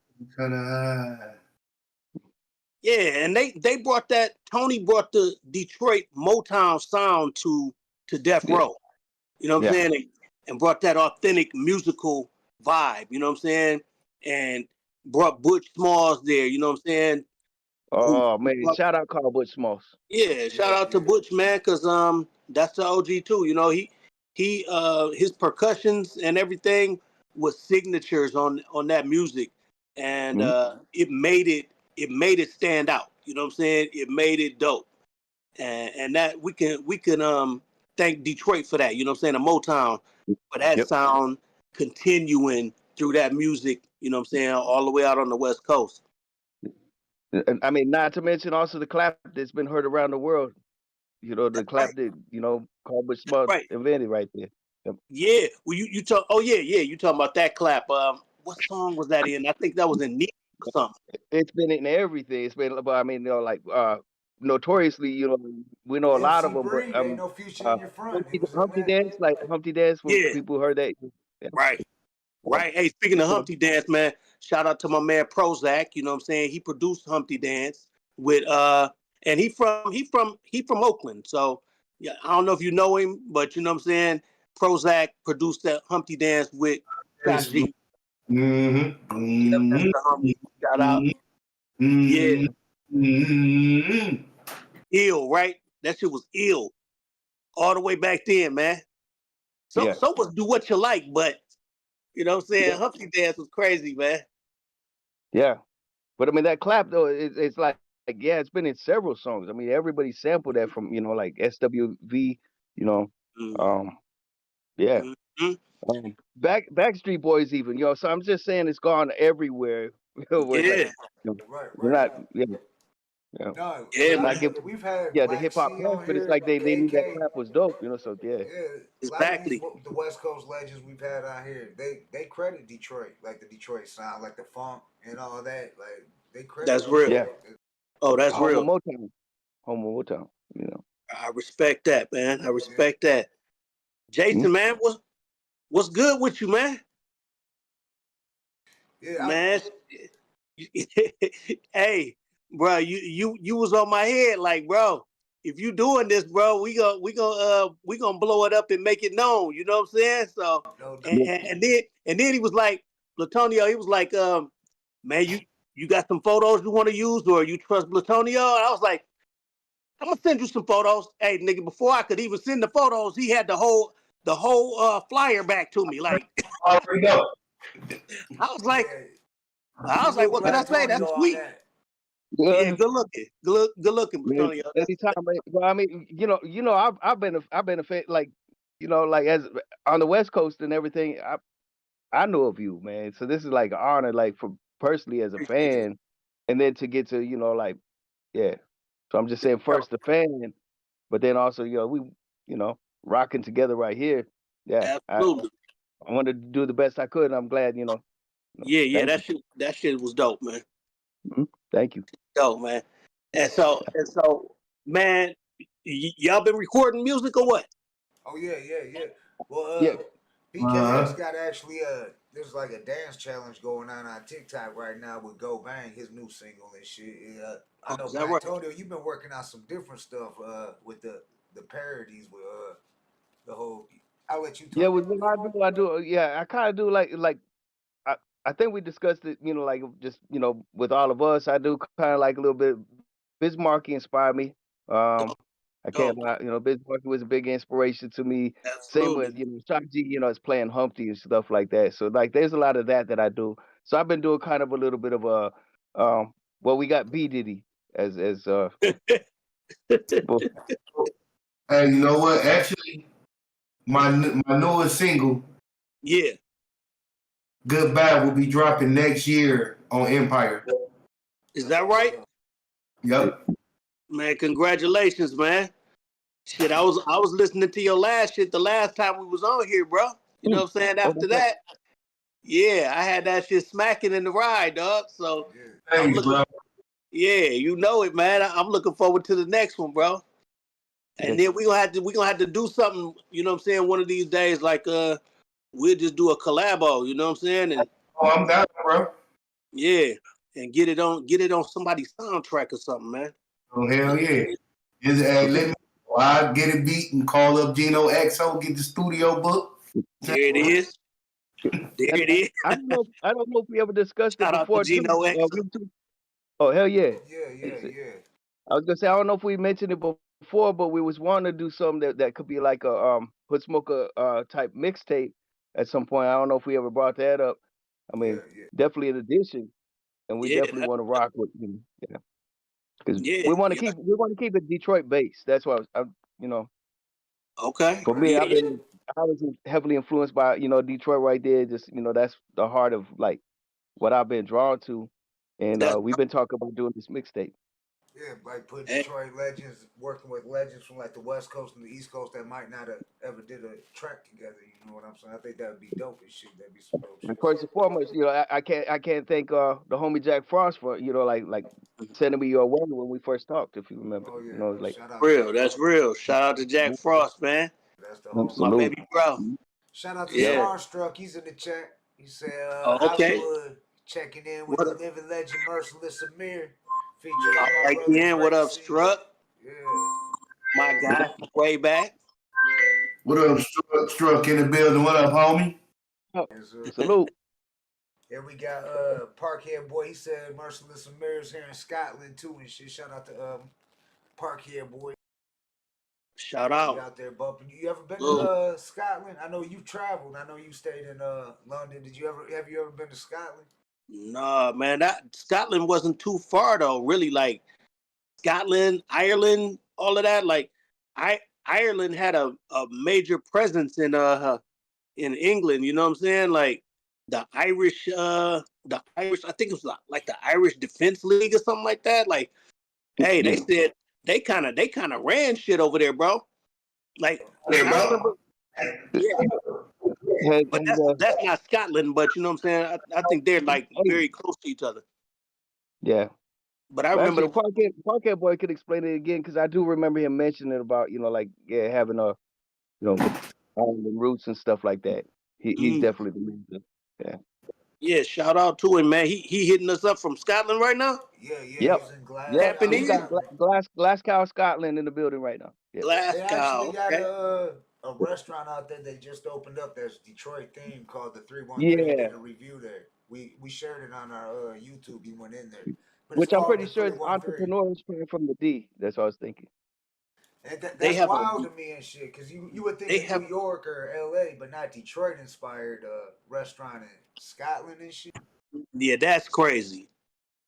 Yeah, and Tony brought the Detroit Motown sound to Death Row. You know what I'm saying? And brought that authentic musical vibe, you know what I'm saying? And brought Butch Smalls there, you know what I'm saying? Oh man, shout out Carl Butch Smalls. Yeah, shout out to Butch, man, because that's the OG too. You know, he his percussions and everything was signatures on that music. And it made it stand out. You know what I'm saying? It made it dope. And that we can thank Detroit for that. You know what I'm saying? The Motown for that sound continuing through that music. You know what I'm saying? All the way out on the West Coast. And I mean, not to mention also the clap that's been heard around the world. You know, the clap that Carl Smart invented right there. Yep. Yeah. Well, you talk. Oh yeah, yeah. You talking about that clap? What song was that in? I think that was in Need or something. It's been in everything. It's been, but I mean, like notoriously, we know a lot of MC them, but Breed ain't no future in your front. He was in Humpty that. Dance, like Humpty Dance, when Yeah. people heard that. Yeah. Right. Right. Hey, speaking of Humpty Dance, man, shout out to my man Prozac. You know what I'm saying? He produced Humpty Dance with and he from Oakland. So yeah, I don't know if you know him, but you know what I'm saying? Prozac produced that Humpty Dance with Shock G. Mm-hmm. Yep, that's the Humpty. Shout out. Mm-hmm. Yeah. Ill, right? That shit was ill. All the way back then, man. So Yeah. so was Do What You Like, but you know what I'm saying? Yeah. Humpty Dance was crazy, man. Yeah, but I mean that clap though, it's like yeah, it's been in several songs. I mean everybody sampled that from like SWV, yeah, Backstreet Boys even, So I'm just saying it's gone everywhere. Where it's like, we're not, yeah. No, Not give, we've had the Black hip hop C press, on but it's here, like they knew that KK. clap was dope, So yeah. Yeah, a lot of these the West Coast legends we've had out here, they credit Detroit, like the Detroit sound, like the funk and all that. Like they credit. That's real. Yeah. Oh, that's Home real. of Motown. Home of Motown. I respect that, man. I respect that. Jason, man, what's good with you, man? Yeah, man. Hey, bro, you was on my head, like, bro. If you doing this, bro, we gonna blow it up and make it known. You know what I'm saying? So, and then he was like, Blatonio, he was like, man, you got some photos you want to use, or you trust Blatonio? And I was like, I'm gonna send you some photos. Hey, nigga, before I could even send the photos, he had the whole flyer back to me. Like, already know. I was like, what can I say? That's sweet. Yeah, good looking, good looking, Blatonio. Anytime, well, I mean, I've been a fan, like, like as on the West Coast and everything. I know of you, man. So this is like an honor, like for personally as a fan, and then to get to, like, yeah. So I'm just saying, first the fan, but then also, we, rocking together right here. Yeah, absolutely. I wanted to do the best I could, and I'm glad, Yeah, that shit was dope, man. Mm-hmm. Thank you. Dope, man. And so, man, y'all been recording music or what? Oh yeah. Well, BKX got actually there's like a dance challenge going on TikTok right now with Go Bang, his new single and shit. I know Blatonio, you've been working on some different stuff with the parodies with the whole. I'll let you talk. Yeah, with what I do. Yeah, I kind of do like I think we discussed it. Like just with all of us, I do kind of like a little bit. Bismarcky inspired me. I can't lie. Bismarcky was a big inspiration to me. Absolutely. Same with Shock G. It's playing Humpty and stuff like that. So like, there's a lot of that I do. So I've been doing kind of a little bit of a well, we got B Diddy as Hey, you know what? Actually, my newest single, yeah, Goodbye, will be dropping next year on Empire. Is that right? Yep. Man, congratulations, man. Shit, I was listening to your last shit the last time we was on here, bro. You know what I'm saying? After that, yeah, I had that shit smacking in the ride, dog. So, thanks, bro. Yeah, you know it, man. I'm looking forward to the next one, bro. And then we gonna have to do something. You know what I'm saying? One of these days, like we'll just do a collabo. You know what I'm saying? And I'm down, bro. Yeah, and get it on somebody's soundtrack or something, man. Oh hell yeah! Just let me. I get it beat and call up Gino XO, get the studio book. There it is. There it is. I don't know if we ever discussed it Shout out before to Gino XO. Oh hell yeah! Yeah. I was gonna say I don't know if we mentioned it before, but we was wanting to do something that could be like a Put Smoker type mixtape at some point. I don't know if we ever brought that up. I mean, definitely an addition, and we definitely want to rock with because we want to keep it Detroit based. That's why I'm Okay. For me, I was heavily influenced by Detroit right there. Just that's the heart of like what I've been drawn to. and we've been talking about doing this mixtape. Yeah, like put Detroit legends, working with legends from like the West Coast and the East Coast that might not have ever did a track together. You know what I'm saying? I think that would be dope as shit. That'd be some dope shit. And first and foremost, I can't thank the homie Jack Frost for like sending me your way when we first talked. If you remember, Oh, yeah, it's like real. That's real. Shout out to Jack Frost, man. That's the my baby bro. Shout out to Starstruck. He's in the chat. He said, okay. Hollywood checking in with the living legend Mersiless Amir. Featured on All my right, brother Ken, what up, Struck? Yeah. My guy, way back. What up, Struck in the building? What up, homie? Salute. Here we got Parkhead Boy. He said Merciless Amir's here in Scotland too and shit. Shout out to Parkhead Boy. Shout out. Out there bumping. You ever been to Scotland? I know you traveled. I know you stayed in London. Have you ever been to Scotland? Nah, man, that Scotland wasn't too far though. Really, like Scotland, Ireland, all of that. Like, Ireland had a major presence in England. You know what I'm saying? Like the Irish. I think it was like the Irish Defense League or something like that. Like, hey, they said they kind of ran shit over there, bro. Like, but that's not Scotland. But you know what I'm saying? I think they're like very close to each other. Yeah. But I remember Parkhead Boy could explain it again because I do remember him mentioning about having a Ireland roots and stuff like that. He's definitely the leader. Yeah. Yeah, shout out to him, man. He hitting us up from Scotland right now. Yeah. Yep. He's in Glasgow. Yeah, we got Glasgow, Scotland in the building right now. Yep. They actually got a restaurant out there they just opened up that's Detroit themed called the 313. Yeah. Did a review there. We shared it on our YouTube. You went in there. Which I'm pretty sure is entrepreneurs from the D. That's what I was thinking. And that's wild to me and shit, because you would think New York or LA, but not Detroit inspired restaurant in Scotland and shit. Yeah, that's crazy.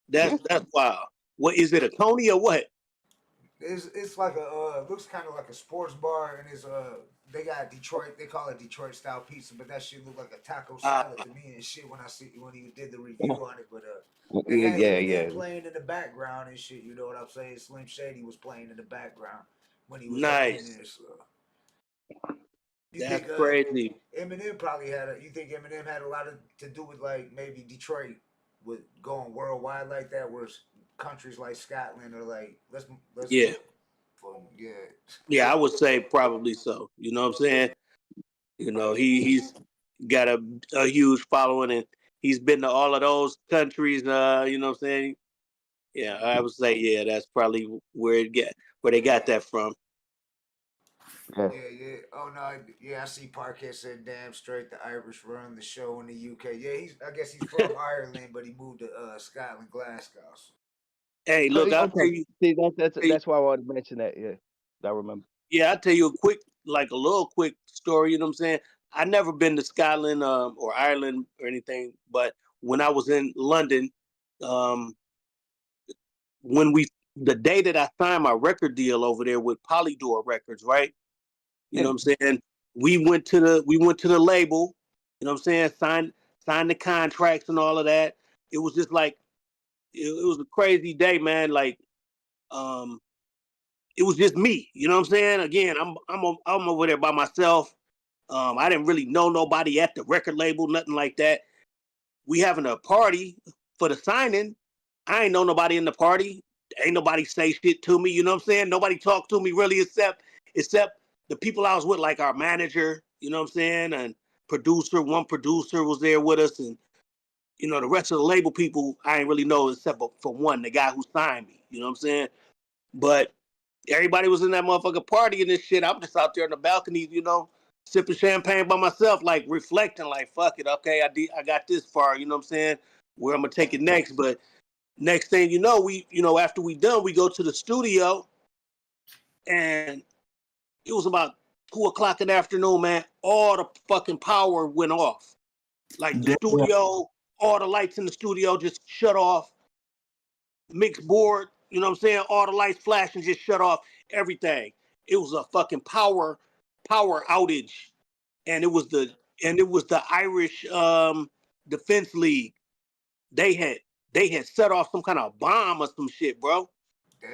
That's wild. What is it, a Tony or what? It's like looks kind of like a sports bar, and it's they got Detroit. They call it Detroit style pizza, but that shit looked like a taco salad to me and shit when he did the review on it. But yeah, playing in the background and shit. You know what I'm saying? Slim Shady was playing in the background when he was nice. In there. So. That's crazy. Eminem probably you think Eminem had a lot to do with like maybe Detroit with going worldwide like that, where countries like Scotland are like let's yeah. Yeah, I would say probably so. You know what I'm saying? You know, he's got a huge following and he's been to all of those countries, you know what I'm saying? Yeah, I would say yeah, that's probably where they got that from. Yeah. Oh no, yeah. I see Parkhead said, "Damn straight, the Irish run the show in the UK." Yeah, I guess he's from Ireland, but he moved to Scotland, Glasgow. So. Hey, look, I'll tell you. See, that's why I wanted to mention that. Yeah, I remember. Yeah, I'll tell you a little quick story. You know what I'm saying? I never been to Scotland or Ireland or anything, but when I was in London, the day that I signed my record deal over there with Polydor Records, right? You know what I'm saying? We went to the label, you know what I'm saying? Signed the contracts and all of that. It was just like it was a crazy day, man. Like it was just me, you know what I'm saying? Again, I'm over there by myself. I didn't really know nobody at the record label, nothing like that. We having a party for the signing. I ain't know nobody in the party. Ain't nobody say shit to me, you know what I'm saying? Nobody talked to me really except the people I was with, like our manager, you know what I'm saying? And one producer was there with us. And, you know, the rest of the label people, I ain't really know except for one, the guy who signed me, you know what I'm saying? But everybody was in that motherfucker party and this shit. I'm just out there on the balcony, you know, sipping champagne by myself, like reflecting, like, fuck it, okay, I got this far, you know what I'm saying? Where I'm gonna take it next. But next thing you know, after we done, we go to the studio and it was about 2:00 in the afternoon, man. All the fucking power went off. Like the studio, all the lights in the studio just shut off. Mixed board, you know what I'm saying? All the lights flashing, just shut off everything. It was a fucking power outage. And it was the Irish Defense League. They had they had set off some kind of bomb or some shit, bro.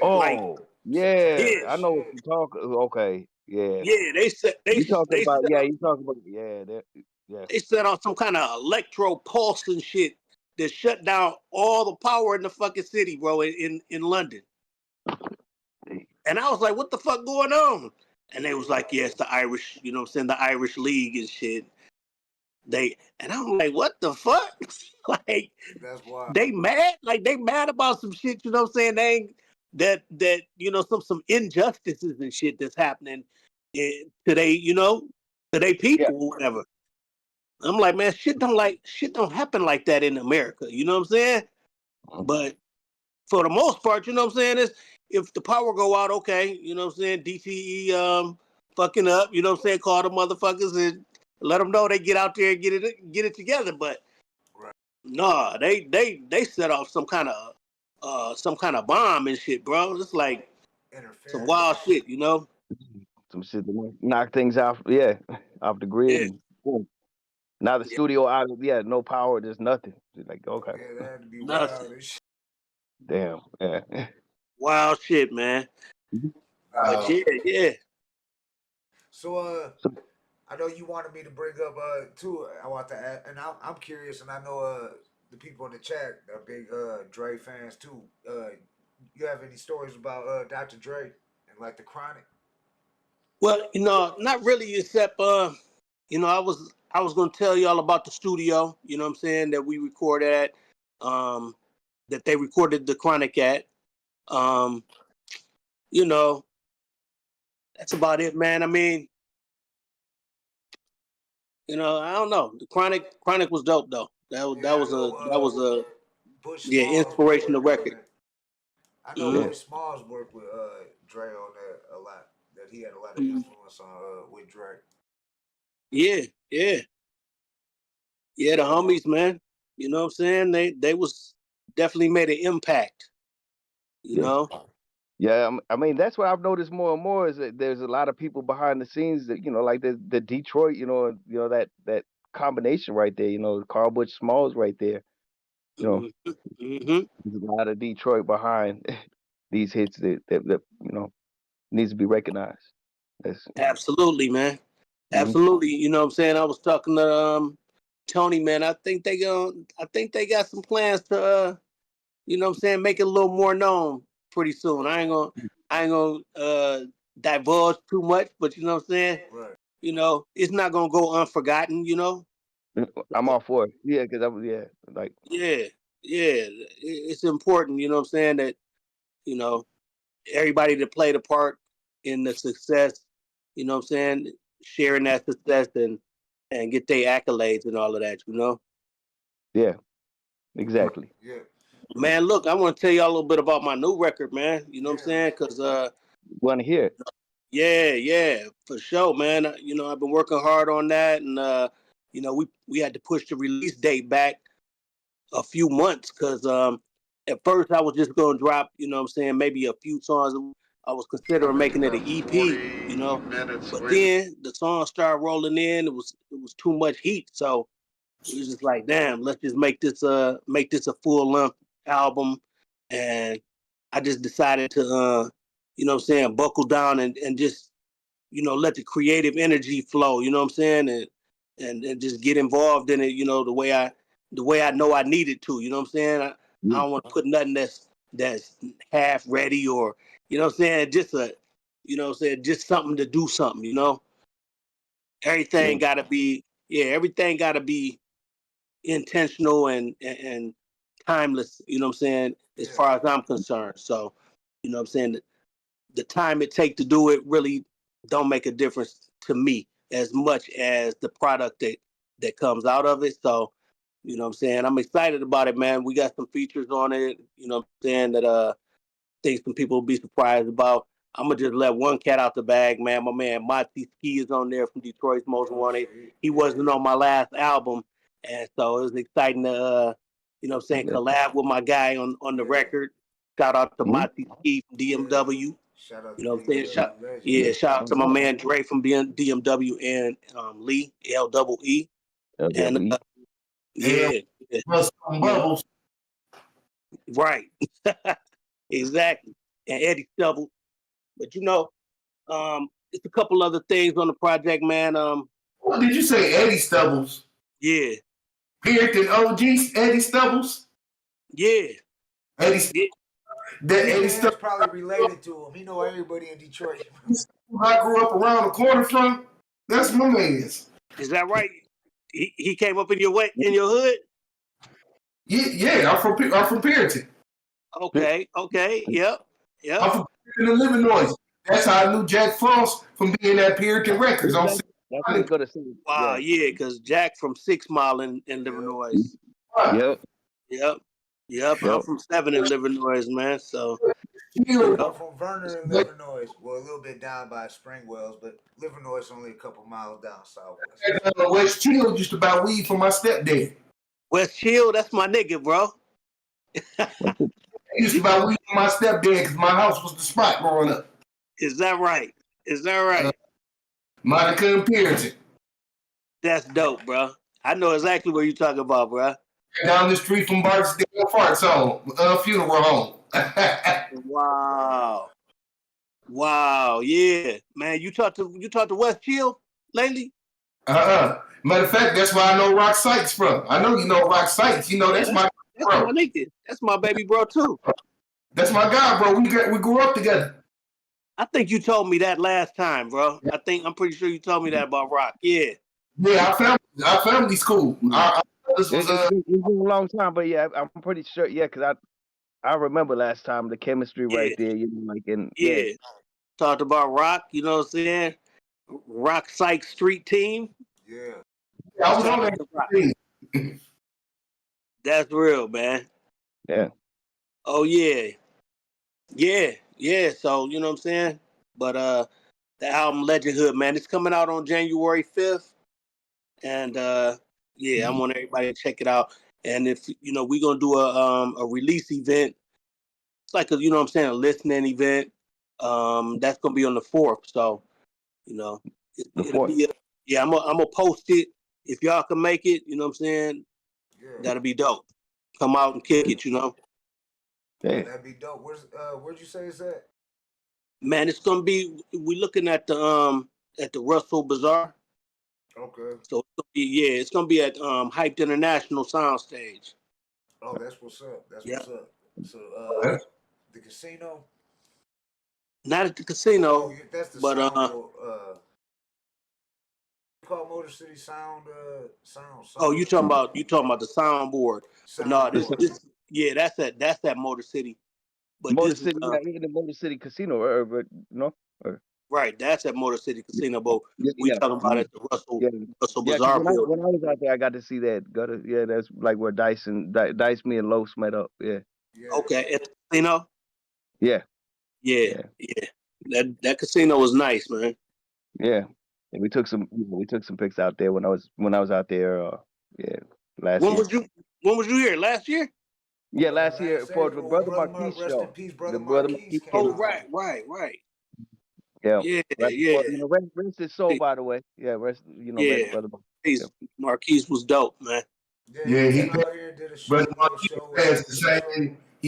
Like, Oh, yeah, yeah, I know what you're talking. Okay, yeah. yeah, they You talking about? set Yeah, off, you talking about? Yeah, yeah. they set off some kind of electro pulse and shit that shut down all the power in the fucking city, bro, in London. And I was like, what the fuck going on? And they was like, yeah, it's the Irish, you know what I'm saying, the Irish League and shit. And I'm like, what the fuck? Like, that's wild. They mad? Like, they mad about some shit, you know what I'm saying? They ain't, that you know, some injustices and shit that's happening to they, you know, to they people or whatever. I'm like, man, shit don't happen like that in America, you know what I'm saying? But for the most part, you know what I'm saying, is if the power go out, okay, you know what I'm saying, DTE fucking up, you know what I'm saying, call the motherfuckers and let them know they get out there and get it together. But nah, they set off some kind of bomb and shit, bro. It's like some wild shit, you know. Some shit that knock things off, off the grid. Yeah. And boom. Now the studio out of no power, there's nothing. It's like, okay. Yeah, that had to be Nothing. wild. Damn, yeah. Wild shit, man. But yeah. So I know you wanted me to bring up too. I want to add, and I'm curious, and I know the people in the chat are big Dre fans too. You have any stories about Dr. Dre and like the Chronic? Well, you know, not really, except you know, I was gonna tell y'all about the studio, you know what I'm saying, that we recorded at, that they recorded the Chronic at. You know, that's about it, man. I mean, you know, I don't know. The Chronic was dope though. That was a inspirational record. I know Bush Smalls worked with Dre on that a lot. That he had a lot of influence on with Dre. Yeah. The homies, man. You know what I'm saying? They was definitely made an impact. You know? Yeah, I mean that's what I've noticed more and more is that there's a lot of people behind the scenes that like the Detroit, that combination right there, Carl Butch Smalls right there. There's a lot of Detroit behind these hits that needs to be recognized. Absolutely, man. Absolutely. You know what I'm saying? I was talking to Tony, man. I think they got some plans to you know what I'm saying, make it a little more known pretty soon. I ain't gonna divulge too much, but you know what I'm saying? Right. You know, it's not gonna go unforgotten, you know? I'm all for it. Yeah, because it's important, you know what I'm saying, that, you know, everybody that played a part in the success, you know what I'm saying, sharing that success and get their accolades and all of that, you know? Yeah, exactly. Yeah. Man, look, I want to tell y'all a little bit about my new record, man. You know what I'm saying? Because want to hear it. Yeah, for sure, man. You know, I've been working hard on that, and you know, we had to push the release date back a few months because at first I was just gonna drop, you know what I'm saying, maybe a few songs. I was considering making it an EP, you know, but then the songs started rolling in. It was too much heat, so it was just like, damn, let's just make this a full length album. And I just decided to you know what I'm saying, buckle down and just, you know, let the creative energy flow, you know what I'm saying, and just get involved in it, you know, the way I know I needed to, you know what I'm saying. I don't want to put nothing that's half ready, or, you know what I'm saying, just you know what I'm saying, just something to do something, you know. Everything gotta be intentional and timeless, you know what I'm saying, as far as I'm concerned. So, you know what I'm saying, the time it takes to do it really don't make a difference to me as much as the product that comes out of it. So, you know what I'm saying, I'm excited about it, man. We got some features on it, you know what I'm saying, that think some people will be surprised about. I'm gonna just let one cat out the bag, man. My man Mati Ski is on there from Detroit's Most Wanted. He wasn't on my last album, and so it was exciting to you know what I'm saying, collab with my guy on the record. Shout out to Mati Ski from DMW. Shout out You know what I'm saying? DMW. Shout out to my man Dre from DMW and Lee LEE. And Bubbles. Right. Exactly. And Eddie Stubble. But it's a couple other things on the project, man. What did you say, Eddie Stubbles? Yeah. Puritan OG Eddie Stubbles? Yeah. Eddie Eddie Stubbles probably related to him. He know everybody in Detroit. I grew up around the corner from. That's my man's. Is that right? He came up in your hood? Yeah. I'm from Puritan. Okay. Yep. I'm from Puritan, Illinois. That's how I knew Jack Frost from being at Puritan Records. That's what I was gonna say. Wow, yeah, because Jack from 6 Mile in Illinois. Yep. I'm from 7 in Illinois, man. So I'm from Vernon, Illinois. Well, a little bit down by Springwells, but Illinois is only a couple miles down southwest. West Chill used to buy weed for my stepdad. West Chill, that's my nigga, bro. I used to buy weed for my stepdad because my house was the spot growing up. Is that right? Monica and Puritan. That's dope, bro. I know exactly what you're talking about, bro. Down the street from Barksdale Farts Home, funeral home. Wow, yeah, man. You talked to West Chill lately? Matter of fact, that's where I know Rock Sykes from. I know you know Rock Sykes. You know that's my bro. My nigga. That's my baby bro too. That's my guy, bro. We grew up together. I think you told me that last time, bro. I'm pretty sure you told me that about Rock. Yeah. Yeah, our family's cool. It's been a long time, but yeah, I'm pretty sure. Yeah, because I remember last time the chemistry right there. Talked about Rock. You know what I'm saying? Rock Sykes Street Team. Yeah. I was on that team. That's real, man. Yeah. Oh yeah. So you know what I'm saying? But the album Legendhood, man, it's coming out on January 5th. And I want everybody to check it out. And if we're gonna do a release event, it's like a listening event. That's gonna be on the 4th. So, it'll be I'm gonna post it. If y'all can make it, you know what I'm saying? Yeah. That'll be dope. Come out and kick it, Yeah, that'd be dope. Where'd you say it's at? Man, it's gonna be. We're looking at the Russell Bazaar. Okay. So it's gonna be at Hyped International Soundstage. Oh, that's what's up. What's up. So the casino? Not at the casino. Oh, that's the but called Motor City Sound. Oh, you talking about the soundboard? No, that's at Motor City. But Motor City, even the Motor City Casino, right, that's at Motor City Casino, but we talking about at the Russell Bazaar building. When I was out there, I got to see that. That's like where Dice, me and Los met up. Yeah. Okay, at the casino. Yeah. That casino was nice, man. Yeah, and we took some pics out there when I was out there. Last year. When was you here? Last year? Yeah, last year for the Brother Marquis show. Rest in peace, Brother Marquis. Oh, right. Yeah. Yeah. Rest his soul, by the way. Yeah, rest. Brother Marquis. Marquis was dope, man. Yeah, he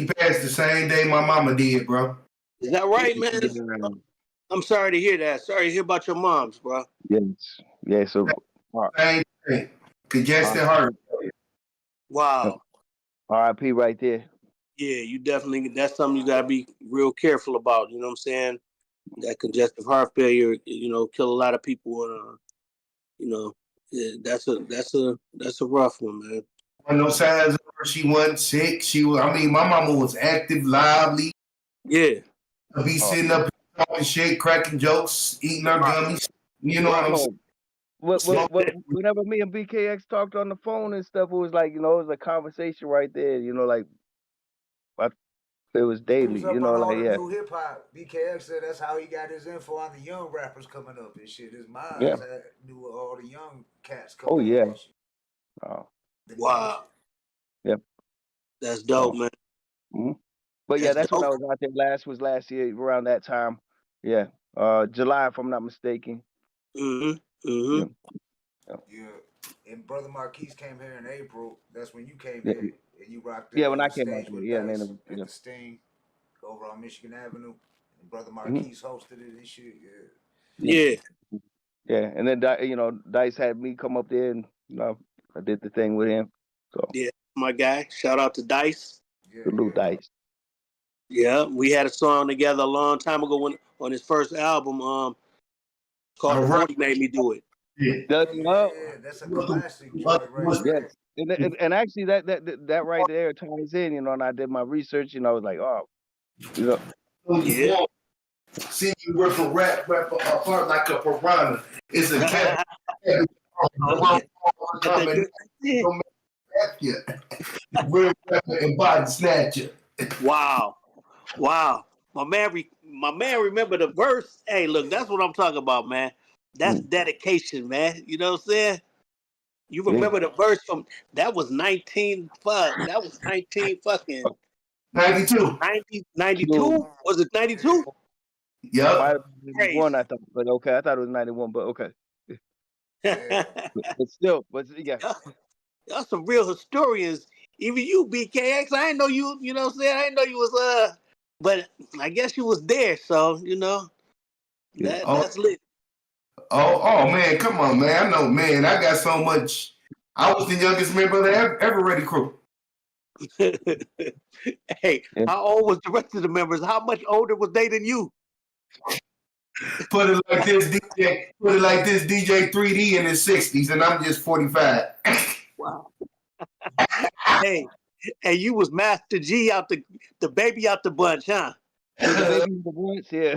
passed the same day my mama did, bro. Is that right, man? I'm sorry to hear that. Sorry to hear about your moms, bro. Yes. Yeah. So. Same thing. Congested heart. Wow. R.I.P. right there. Yeah, you definitely. That's something you gotta be real careful about. You know what I'm saying? That congestive heart failure, kill a lot of people. That's a rough one, man. On no signs of her, she wasn't sick. My mama was active, lively. Yeah. Be sitting up talking shit, cracking jokes, eating her gummies. You know what I'm saying? Whenever me and BKX talked on the phone and stuff, it was like, it was a conversation right there. It was daily. New hip hop. BKX said that's how he got his info on the young rappers coming up and shit. His mind knew all the young cats coming up. Oh yeah. And shit. Oh. Wow. Yep. That's dope, man. Mm-hmm. But yeah, that's when I was out there last year around that time. Yeah. July, if I'm not mistaken. Mm-hmm. Yeah. And Brother Marquise came here in April. That's when you came Yeah, here and you rocked yeah, when I the came out stage there, with yeah, and Dice then at the Sting over on Michigan Avenue. And Brother mhm. Marquise hosted it and shit. Yeah. Yeah, and then Dice had me come up there, and I did the thing with him. So Yeah, my guy. Shout out to Dice. salute Dice. Yeah, we had a song together a long time ago when on his first album, called The 40 Made Me Do It. That's a classic joint right Yes, there. and actually that right there ties in, and I did my research, I was like, oh, Yeah. See you rip a rap apart like a piranha. It's a cat. Real rapper and body snatcher. Wow. My man remember the verse. Hey, look, that's what I'm talking about, man. That's dedication, man. You know what I'm saying? You remember the verse from that was 19 fucking 92. 92? Was it 92? Yep. Might have been 91, I thought, but okay, I thought it was 91, but okay. but still, yeah. Y'all some real historians. Even you, BKX. I didn't know you, you know what I'm saying? I didn't know you was but I guess you was there, so that's lit. Oh man, come on, man. I know, man. I got so much. I was the youngest member of the Ever Ready crew. Hey, how old was the rest of the members? How much older was they than you? Put it like this, DJ 3D in his 60s, and I'm just 45. Wow. Hey, you was Master G out the baby out the bunch, huh? The baby out the bunch, yeah.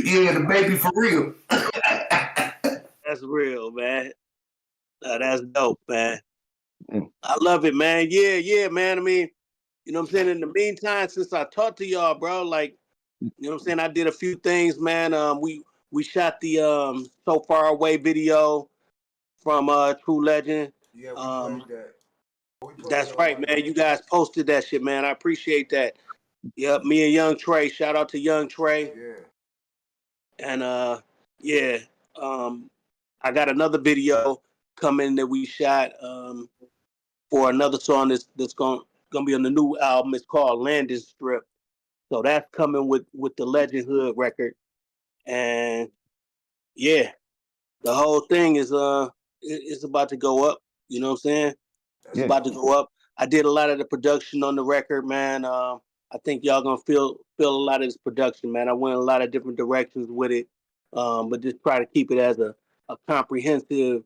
Yeah, the baby for real. That's real, man. That's dope, man. I love it, man. Yeah, man. I mean, you know what I'm saying? In the meantime, since I talked to y'all, bro, like, you know what I'm saying? I did a few things, man. We shot the So Far Away video from True Legend. Yeah, we played that. That's right, man. You guys posted that shit, man. I appreciate that. Yep, me and Young Trey. Shout out to Young Trey. Yeah. And I got another video coming that we shot for another song that's gonna be on the new album. It's called Landing Strip. So that's coming with the Legend Hood record. And yeah, the whole thing is it's about to go up. You know what I'm saying? It's about to go up. I did a lot of the production on the record, man. I think y'all gonna feel a lot of this production, man. I went in a lot of different directions with it, but just try to keep it as a comprehensive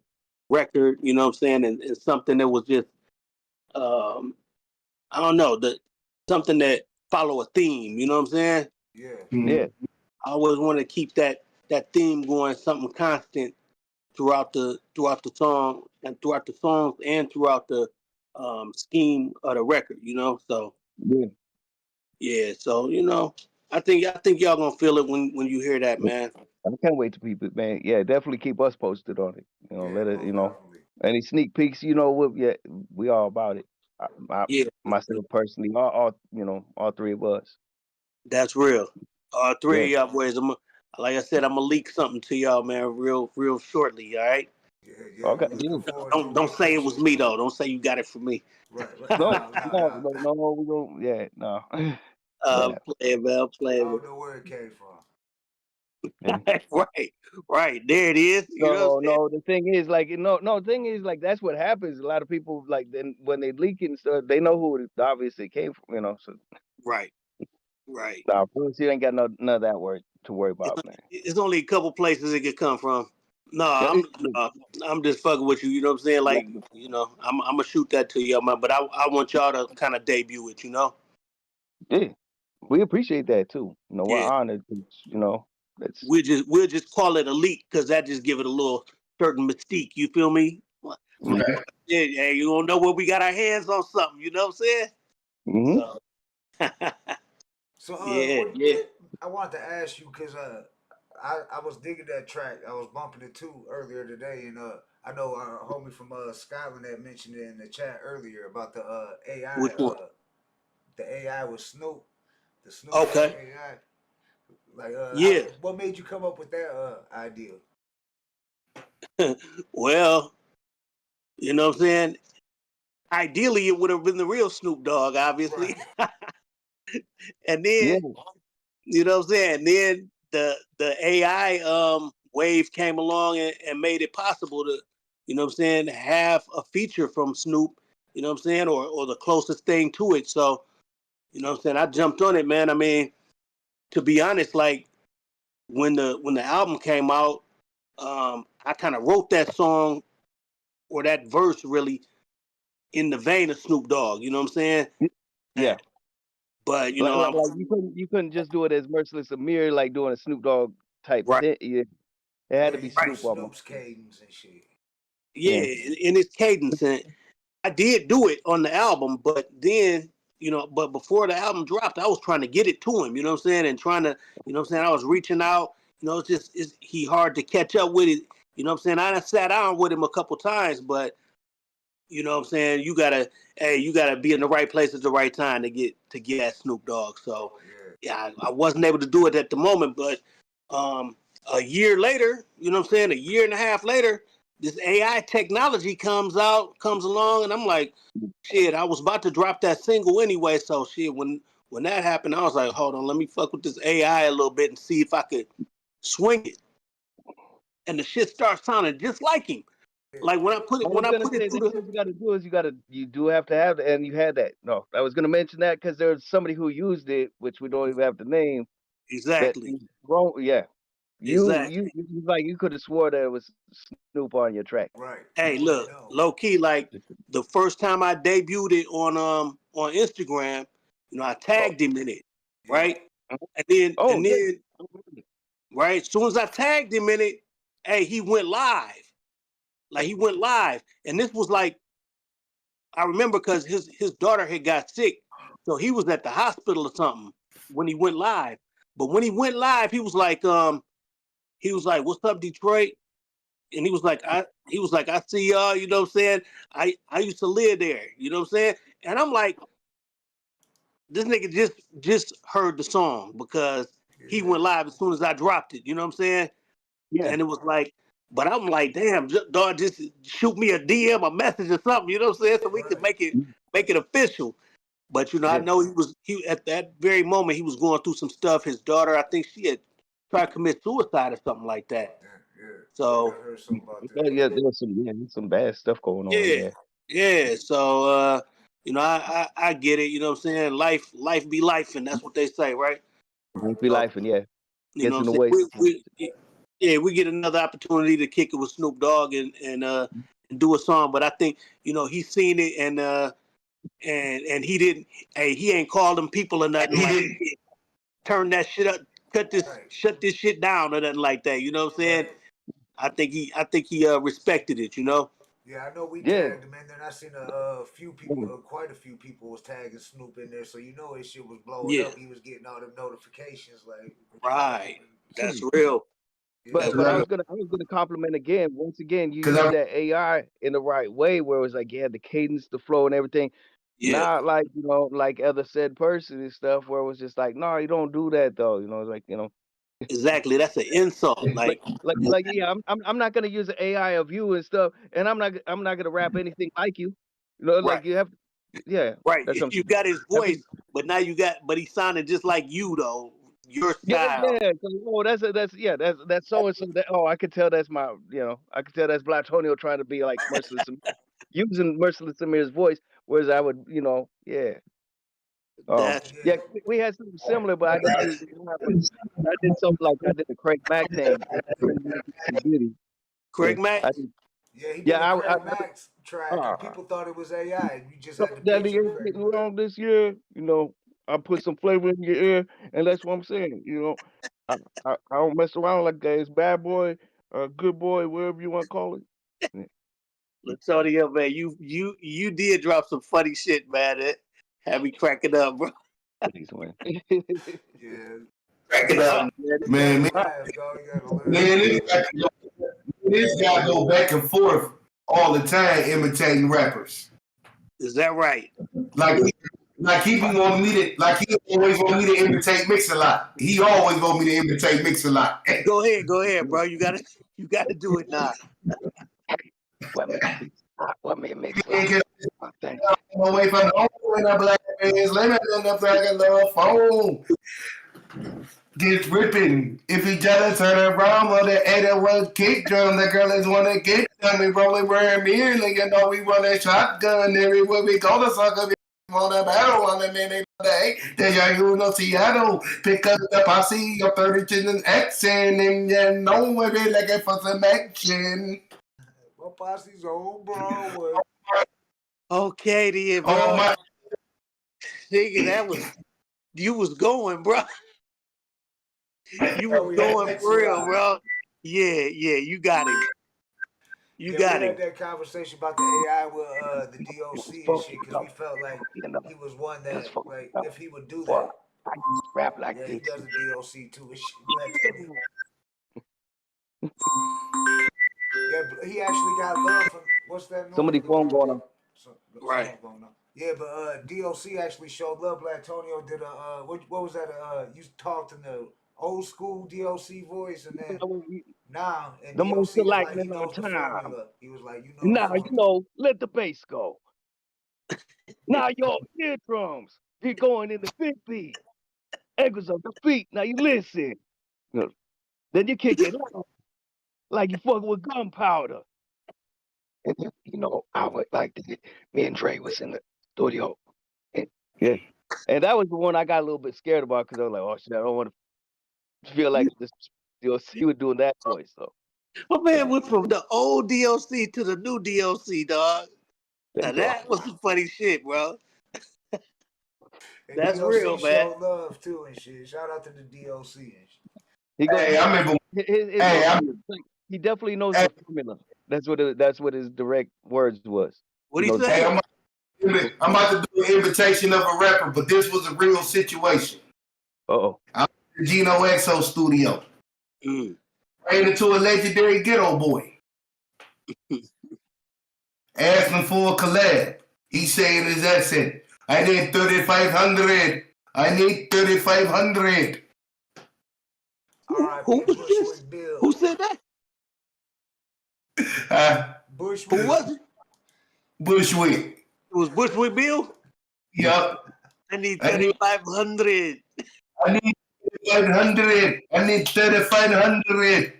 record. You know what I'm saying? And something that was just I don't know, something that follow a theme. You know what I'm saying? Yeah. I always want to keep that theme going, something constant throughout the song and throughout the songs and throughout the scheme of the record. You know, so yeah. So I think y'all gonna feel it when you hear that, man. I can't wait to people, man. Yeah, definitely keep us posted on it. Let it, any sneak peeks, we all about it. Myself personally, all three of us. That's real. All three of y'all boys. Like I said, I'm gonna leak something to y'all, man, real shortly. All right. Okay. Don't say it was me though. Don't say you got it from me. No, we don't. Yeah, no. Play it, man. Play it. I don't know where it came from. right. There it is. No, the thing is, that's what happens. A lot of people, like, then when they leak it and stuff, they know who it obviously came from, so. Right. Nah, you ain't got none of that to worry about, man. It's only a couple places it could come from. No, I'm just fucking with you. You know what I'm saying? Like, I'm gonna shoot that to you, man. But I want y'all to kind of debut it. Yeah, we appreciate that too. We're honored. We'll just call it a leak because that just give it a little certain mystique. You feel me? Like, yeah, you don't know where we got our hands on something. You know what I'm saying? So, yeah. I wanted to ask you because I was digging that track. I was bumping it too earlier today, and I know our homie from Scotland had mentioned it in the chat earlier about the AI. Which one? The AI with Snoop. The Snoop AI. Like, what made you come up with that idea? Well, you know what I'm saying? Ideally, it would have been the real Snoop Dogg, obviously. Right. And then, you know what I'm saying? Then the AI wave came along and made it possible to, you know what I'm saying, have a feature from Snoop, you know what I'm saying, or the closest thing to it. So, you know what I'm saying, I jumped on it, man. I mean, to be honest, like when the album came out, I kind of wrote that song or that verse really in the vein of Snoop Dogg, you know what I'm saying? Yeah. But you know, like you couldn't just do it as Merciless Amir, like doing a Snoop Dogg type thing. Yeah. It had to be Snoop almost. Snoop's cadence and shit. Yeah, in its cadence, and I did do it on the album, but then, you know, but before the album dropped, I was trying to get it to him, you know what I'm saying, and trying to, you know what I'm saying, I was reaching out, you know, he hard to catch up with it, you know what I'm saying. I done sat down with him a couple times, but you know what I'm saying, you gotta be in the right place at the right time to get at Snoop Dogg. So yeah, I wasn't able to do it at the moment, but a year later, you know what I'm saying, a year and a half later, this AI technology comes along, and I'm like, shit, I was about to drop that single anyway. So shit, when that happened, I was like, hold on, let me fuck with this AI a little bit and see if I could swing it. And the shit starts sounding just like him. Like when I put it through what you got to do is you do have to have, and you had that. No, I was going to mention that because there's somebody who used it, which we don't even have the name. Exactly. Yeah. Exactly. You like you could have swore that it was Snoop on your track. Right. Hey, look, low key, like the first time I debuted it on Instagram, you know, I tagged him in it, right? And then right, as soon as I tagged him in it, hey, he went live. Like he went live, and this was like, I remember because his daughter had got sick, so he was at the hospital or something when he went live. But when he went live, he was like, "What's up, Detroit?" And he was like, "I see y'all." You know what I'm saying? I used to live there. You know what I'm saying? And I'm like, this nigga just heard the song because he went live as soon as I dropped it. You know what I'm saying? Yeah. And it was like, but I'm like, damn, dog, just shoot me a DM, a message or something. You know what I'm saying? So we could make it official. But you know, I know he at that very moment he was going through some stuff. His daughter, I think she had tried to commit suicide or something like that. So I heard something about that. Yeah, there was some bad stuff going on. Yeah. So you know, I get it. You know what I'm saying? Life be life, and that's what they say, right? Life be life, and yeah, you know gets in what the I'm way. saying? We get another opportunity to kick it with Snoop Dogg and do a song, but I think, you know, he's seen it and he didn't. Hey, he ain't called them people or nothing like that. Turn that shit up, shut this shit down or nothing like that. You know what I'm saying? I think he respected it. You know. Yeah, I know we tagged him in there, and I seen a few people, quite a few people was tagging Snoop in there, so you know his shit was blowing up. He was getting all them notifications, like right. That's real. But I was gonna compliment again. Once again, you used that AI in the right way, where it was like you had the cadence, the flow, and everything. Yeah. Not like, you know, like other said person and stuff, where it was just like, no, you don't do that though. You know, it's like, you know. Exactly, that's an insult. Like yeah, I'm not gonna use an AI of you and stuff, and I'm not gonna rap anything like you. You know, like you have, right. You got his voice, but now he sounded just like you though. Your style. That's so and so. I could tell that's my, you know, I could tell that's Blatonio trying to be like Merciless, using Merciless Amir's voice, whereas I would, you know, we had something similar, but I didn't use I did something like I did the Craig Mack thing. Craig Mack? He did a Craig Mack's track, and people thought it was AI. You just had to picture getting wrong this year, you know. I put some flavor in your ear, and that's what I'm saying. You know, I don't mess around like that. It's bad boy, good boy, whatever you want to call it. Blatonio, man, you did drop some funny shit, man. It had me cracking up, bro. Thanks, man. Crack it up, man. This guy go back and forth all the time imitating rappers. Is that right? Like he always want me to imitate Mix-a-Lot. He always want me to imitate Mix-a-Lot. Go ahead, bro. You got it. You got to do it now. What me mix away from the home in a black man's lemon in the back of the phone. Get ripping. If he just turn around with the 801 kick drum, the girl is want to get done. We rolling wearing mirror, you know we run a shotgun everywhere we go. The sucker on the battle on the minute day. Then you know Seattle. Pick up the posse of 30 and action, and you know we be looking for some action. My posse's on Broadway. Okay, then, bro. Oh my. Nigga, that was you was going, bro. You was going for real, bro. Yeah, you got it. You got we it. had that conversation about the AI with the DOC and shit because we felt like he was one that, like, if he would do that, rap like yeah, this. he does the DOC too. It's shit. Yeah, but he actually got love from what's that? Somebody phone going on. Right. Yeah, but DOC actually showed love. Blatonio did a what was that? You talked in the old school DOC voice, and then now and The DOC most was like selecting he knows the formula. He was like, you know, now you know, let the bass go. Now your eardrums get going in the 50. Ankles on the feet. Now you listen. Then you kick it out like you fucking with gunpowder. And then, you know, I would like to get, me and Dre was in the studio. And, yeah. And that was the one I got a little bit scared about because I was like, oh shit, I don't want to feel like this DOC was doing that voice. So My man went from the old DOC to the new DOC, dog. Now that was some funny shit, bro. That's DOC real, man. showed love too and shit. Shout out to the DOC and shit. Hey, I remember. He definitely knows the formula. That's what his direct words was. What he say? Hey, I'm about to do an invitation of a rapper, but this was a real situation. Uh-oh. I'm in the Gino XO studio. Ran into a legendary ghetto boy. Asked him for a collab. He said in his accent, I need 3,500. I need 3,500. Who was this? Who said that? Bushwick. Who was it? Bushwick. It was Bushwick Bill? Yup. I need 3,500. I need 3,500. I need 3,500.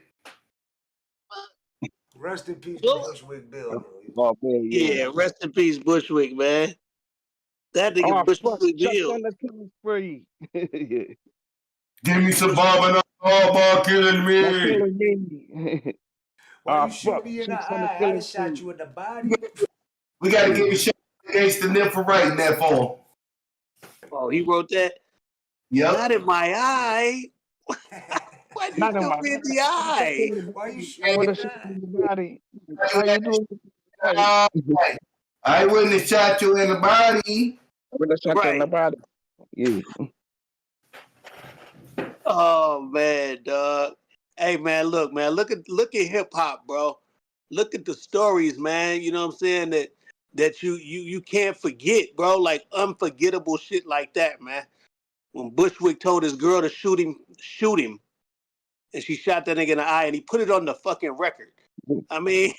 Rest in peace, Bushwick Bill. Oh, man, Yeah, rest in peace, Bushwick, man. That nigga Bushwick Bill. Free. Give me some Bob and all ball killing me. Why you shoot me in the eye? I just shot you in the body. We got to give a shot against the nip for writing that for him. Oh, he wrote that? Yep. Not in my eye. Why did you shoot me in the eye? Why you shooting the body? How you doing? I wouldn't have shot you in the body. I wouldn't have shot you in the body. Yeah. Oh man, dog. Hey man, look at hip hop, bro. Look at the stories, man. You know what I'm saying? That you can't forget, bro. Like unforgettable shit like that, man. When Bushwick told his girl to shoot him, and she shot that nigga in the eye, and he put it on the fucking record. I mean,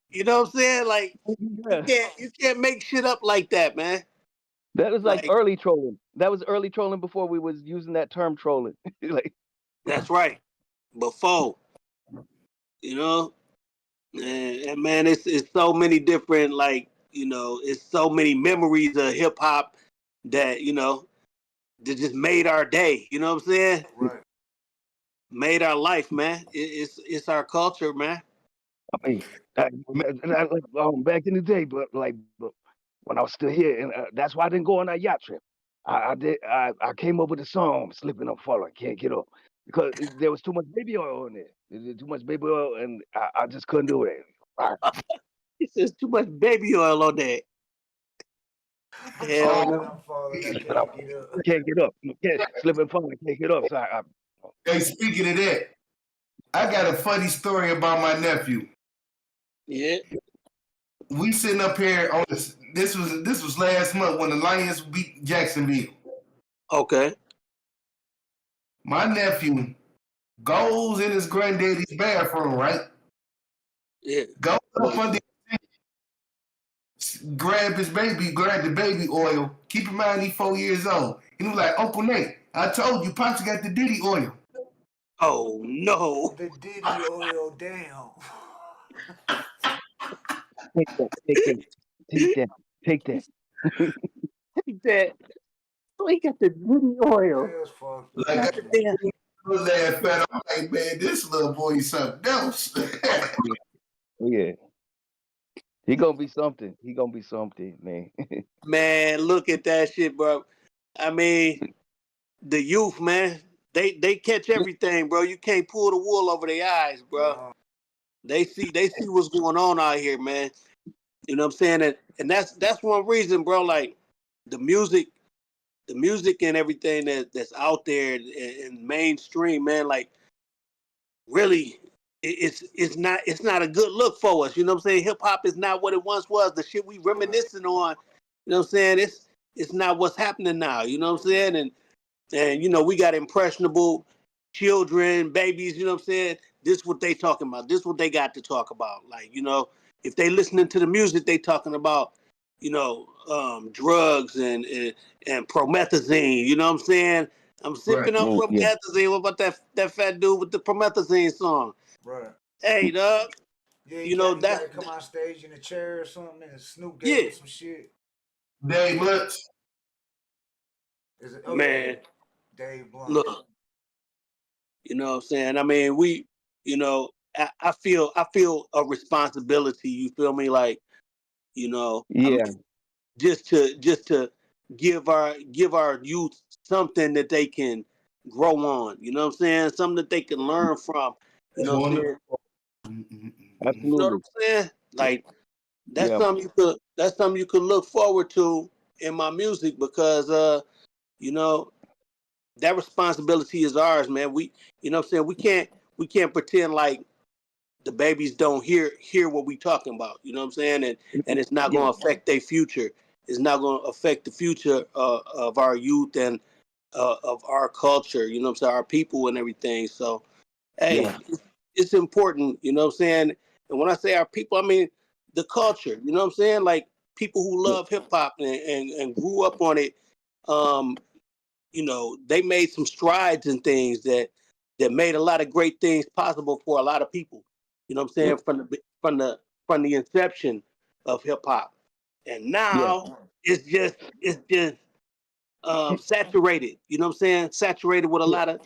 you know what I'm saying? Like you can't make shit up like that, man. That was like early trolling. That was early trolling before we was using that term trolling. Like, that's right. Before, you know, and man, it's so many different, like, you know, it's so many memories of hip hop that, you know, that just made our day. You know what I'm saying? Right. made our life, man. It's our culture, man. I mean, back in the day, but when I was still here, and that's why I didn't go on that yacht trip. I came up with a song, "Slipping Up, Falling, Can't Get Up," because there was too much baby oil in there. Too much baby oil, and I just couldn't do it. He says too much baby oil on that. Hell no. Can't get up. Slip and fall, can't get up. So Hey, speaking of that, I got a funny story about my nephew. Yeah. We sitting up here on this. This was last month when the Lions beat Jacksonville. Okay. My nephew goes in his granddaddy's bathroom, right? Yeah. Go up under grab the baby oil. Keep in mind he's 4 years old. He was like, Uncle Nate, I told you, Pops got the Diddy oil. Oh no. The Diddy oil down. Take that. Take that. Take that. So he got the Diddy oil. Like, I'm like, man, this little boy is something else. Yeah. He gonna be something. He gonna be something, man. Man, look at that shit, bro. I mean, the youth, man, they catch everything, bro. You can't pull the wool over their eyes, bro. They see what's going on out here, man. You know what I'm saying? And that's one reason, bro. Like the music and everything that's out there in mainstream, man. Like really, it's not a good look for us. You know what I'm saying? Hip hop is not what it once was. The shit we reminiscing on. You know what I'm saying? It's not what's happening now. You know what I'm saying? And you know, we got impressionable children, babies, you know what I'm saying? This is what they talking about. This is what they got to talk about. Like, you know, if they listening to the music, they talking about, you know, drugs and promethazine, you know what I'm saying? I'm sipping on promethazine. What about that fat dude with the promethazine song? Right. Hey, dog. Yeah, you know that come on stage in a chair or something and Snoop gave him some shit. Dave Blunt. Is it man? Dave Blunt. Look. You know what I'm saying? I mean, you know, I feel a responsibility. You feel me? Like, you know, yeah. I mean, just to give our youth something that they can grow on. You know what I'm saying? Something that they can learn from. You know what I'm saying? Absolutely. You know what I'm saying? Like that's something you could look forward to in my music because you know, that responsibility is ours, man. You know what I'm saying? We can't pretend like the babies don't hear what we talking about. You know what I'm saying? And it's not going to affect their future. It's not going to affect the future of our youth and of our culture. You know what I'm saying? Our people and everything. So, hey, it's important. You know what I'm saying? And when I say our people, I mean the culture. You know what I'm saying? Like people who love hip hop and grew up on it. You know, they made some strides in things that made a lot of great things possible for a lot of people. You know what I'm saying? From the inception of hip hop. And now it's just saturated. You know what I'm saying? Saturated with a lot of,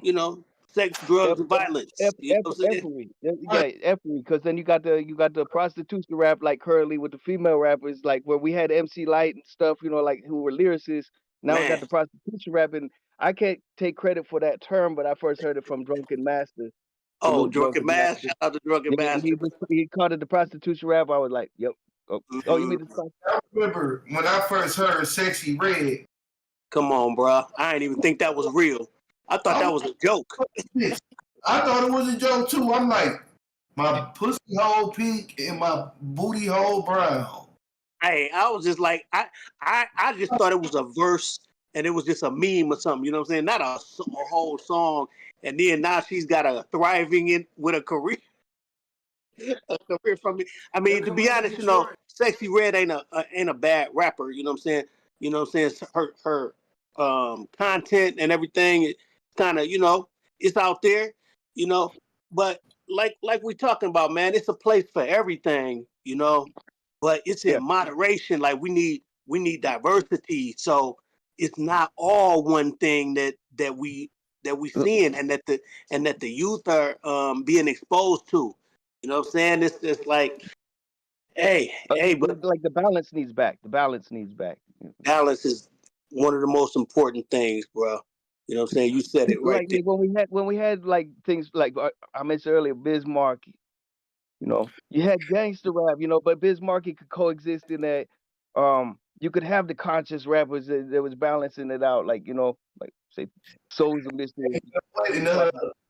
you know, sex, drugs, and violence. You know what I'm saying? Effery. Because then you got the prostitution rap like currently with the female rappers, like where we had MC Light and stuff, you know, like who were lyricists. Now we got the prostitution rap, and I can't take credit for that term, but I first heard it from Drunken Master. Oh, Drunken Master! Shout out to Drunken Master. He called it the prostitution rap. I was like, yep. Oh, you mean the? I remember when I first heard "Sexy Red." Come on, bro! I didn't even think that was real. I thought that was a joke. I thought it was a joke too. I'm like, my pussy hole pink and my booty hole brown. Hey, I was just like, I just thought it was a verse and it was just a meme or something. You know what I'm saying? Not a whole song. And then now she's got a thriving with a career. A career from me. I mean, to be honest, you know, Sexy Red ain't a bad rapper. You know what I'm saying? You know what I'm saying? Her content and everything, it kind of, you know, it's out there, you know. But like we talking about, man, it's a place for everything, you know. But it's in moderation. Like we need diversity. So it's not all one thing that we seeing and that the youth are being exposed to. You know what I'm saying? It's just like, but like the balance needs back. The balance needs back. Balance is one of the most important things, bro. You know what I'm saying? You said it right there. When we had like things like I mentioned earlier, Bismarck. You know, you had gangster rap, you know, but Bismarcky could coexist in that. You could have the conscious rappers that was balancing it out, like, you know, like say Souls of Mystery.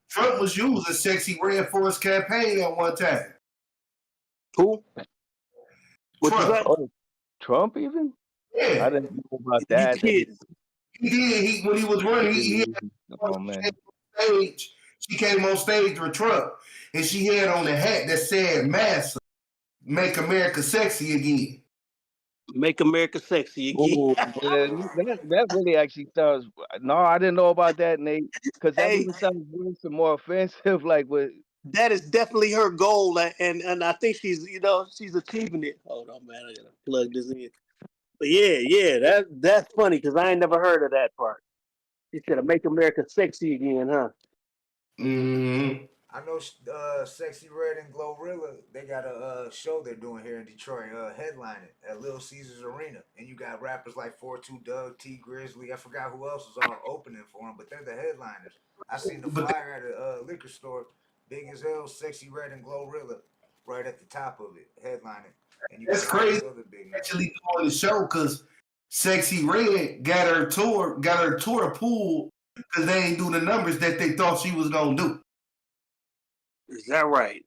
Trump was using Sexy Red for his campaign at one time. Who? Trump even? Yeah. I didn't know about that. He did. When he was running, he oh man. stage She came on stage with Trump, and she had on a hat that said "Massa, make America sexy again." Make America sexy again. Oh, man, that really actually sounds. No, I didn't know about that, Nate. Because that Hey, even sounds worse and more offensive. Like with that is definitely her goal, and I think she's she's achieving it. Hold on, man, I gotta plug this in. But yeah, that's funny because I ain't never heard of that part. She said, "Make America sexy again," huh? Mm-hmm. I know Sexy Red and Glorilla, they got a show they're doing here in Detroit, headlining at Little Caesars Arena. And you got rappers like 42 Doug, T Grizzly, I forgot who else was all opening for them, but they're the headliners. I seen the flyer at a liquor store, big as hell, Sexy Red and Glorilla, right at the top of it, headlining. And you That's got all these crazy. other big names. Actually doing the show because Sexy Red got her tour pulled because they ain't do the numbers that they thought she was gonna do. Is that right?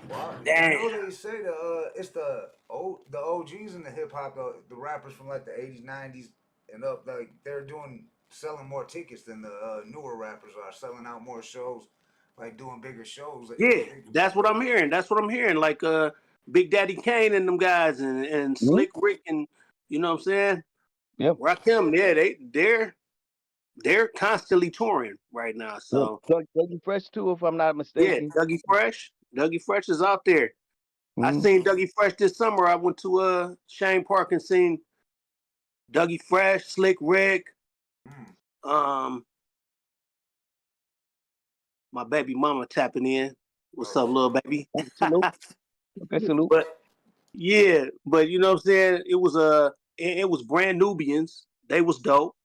Wow. Damn. You know they say it's the OGs in the hip hop, the rappers from like the 80s, 90s and up, like they're selling more tickets than the newer rappers are, selling out more shows, like doing bigger shows. Yeah, that's what I'm hearing. That's what I'm hearing. Like Big Daddy Kane and them guys and Slick Rick and you know what I'm saying? Yep. Rakim, yeah, they're constantly touring right now. So Dougie Fresh too, if I'm not mistaken. Yeah, Dougie Fresh is out there. I seen Dougie Fresh this summer. I went to Shane Park and seen Dougie Fresh, Slick Rick, my baby mama tapping in. What's up, little baby? Salute. Okay, salute. But you know what I'm saying? It was Brand Nubians. They was dope.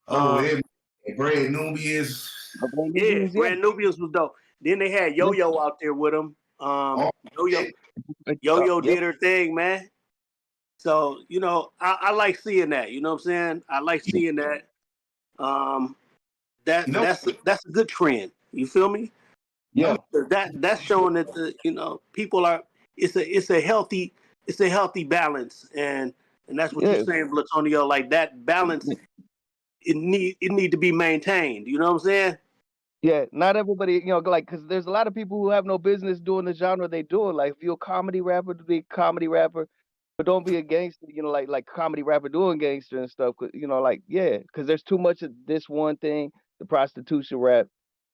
Brand Nubians. Yeah, Brand Nubians was dope. Then they had Yo-Yo out there with them. Yo-Yo did her thing, man. So, I like seeing that. You know what I'm saying? I like seeing that. That's a good trend. You feel me? Yeah. That's showing that people are. It's a healthy balance, and that's what you're saying, Blatonio. Like that balance, it need to be maintained. You know what I'm saying? Yeah, not everybody, like, because there's a lot of people who have no business doing the genre they do. Like, if you're a comedy rapper, be a comedy rapper, but don't be a gangster, like comedy rapper doing gangster and stuff. Because there's too much of this one thing, the prostitution rap.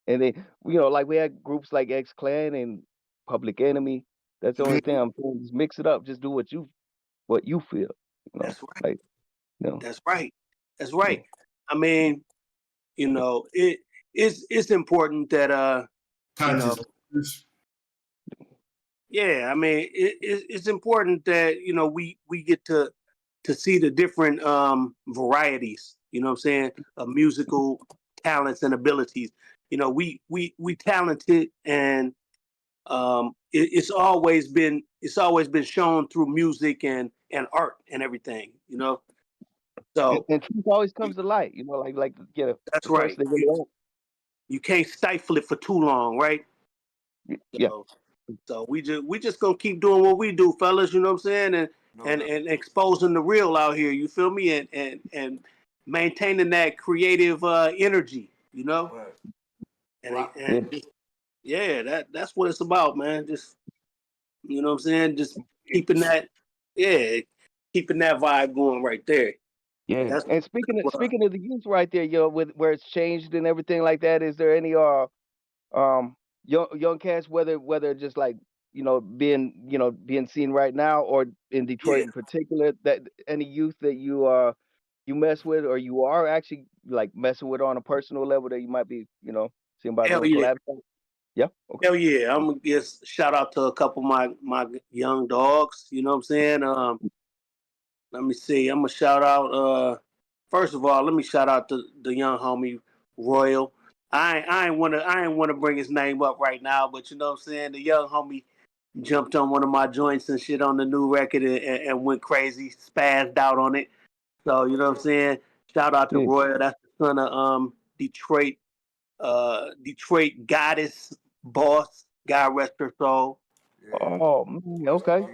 And then, like we had groups like X Clan and Public Enemy. That's the only thing I'm saying. Just mix it up. Just do what you feel. That's right. Like, That's right. That's right. I mean, it's important that yeah, I mean it's important that we get to see the different varieties, you know what I'm saying, of musical talents and abilities. We talented, and it's always been shown through music and art and everything, So and truth always comes to light, that's right. You can't stifle it for too long, right? Yeah. So we just gonna keep doing what we do, fellas. You know what I'm saying, and exposing the real out here. You feel me? And maintaining that creative energy. That's what it's about, man. Just you know what I'm saying. Just keeping that vibe going right there. Yeah, and speaking of the youth right there, with where it's changed and everything like that, is there any young cats, whether just like being seen right now or in Detroit in particular, that any youth that you mess with or you are actually like messing with on a personal level that you might be seeing about doing collab? Yeah. Okay. Hell yeah, I'm gonna give shout out to a couple of my young dogs. You know what I'm saying? Let me see. I'm gonna shout out. First of all, let me shout out to the young homie Royal. I ain't wanna bring his name up right now, but you know what I'm saying. The young homie jumped on one of my joints and shit on the new record and went crazy, spazzed out on it. So you know what I'm saying. Shout out to Royal. That's the son of Detroit goddess boss. God rest her soul. Oh man, okay.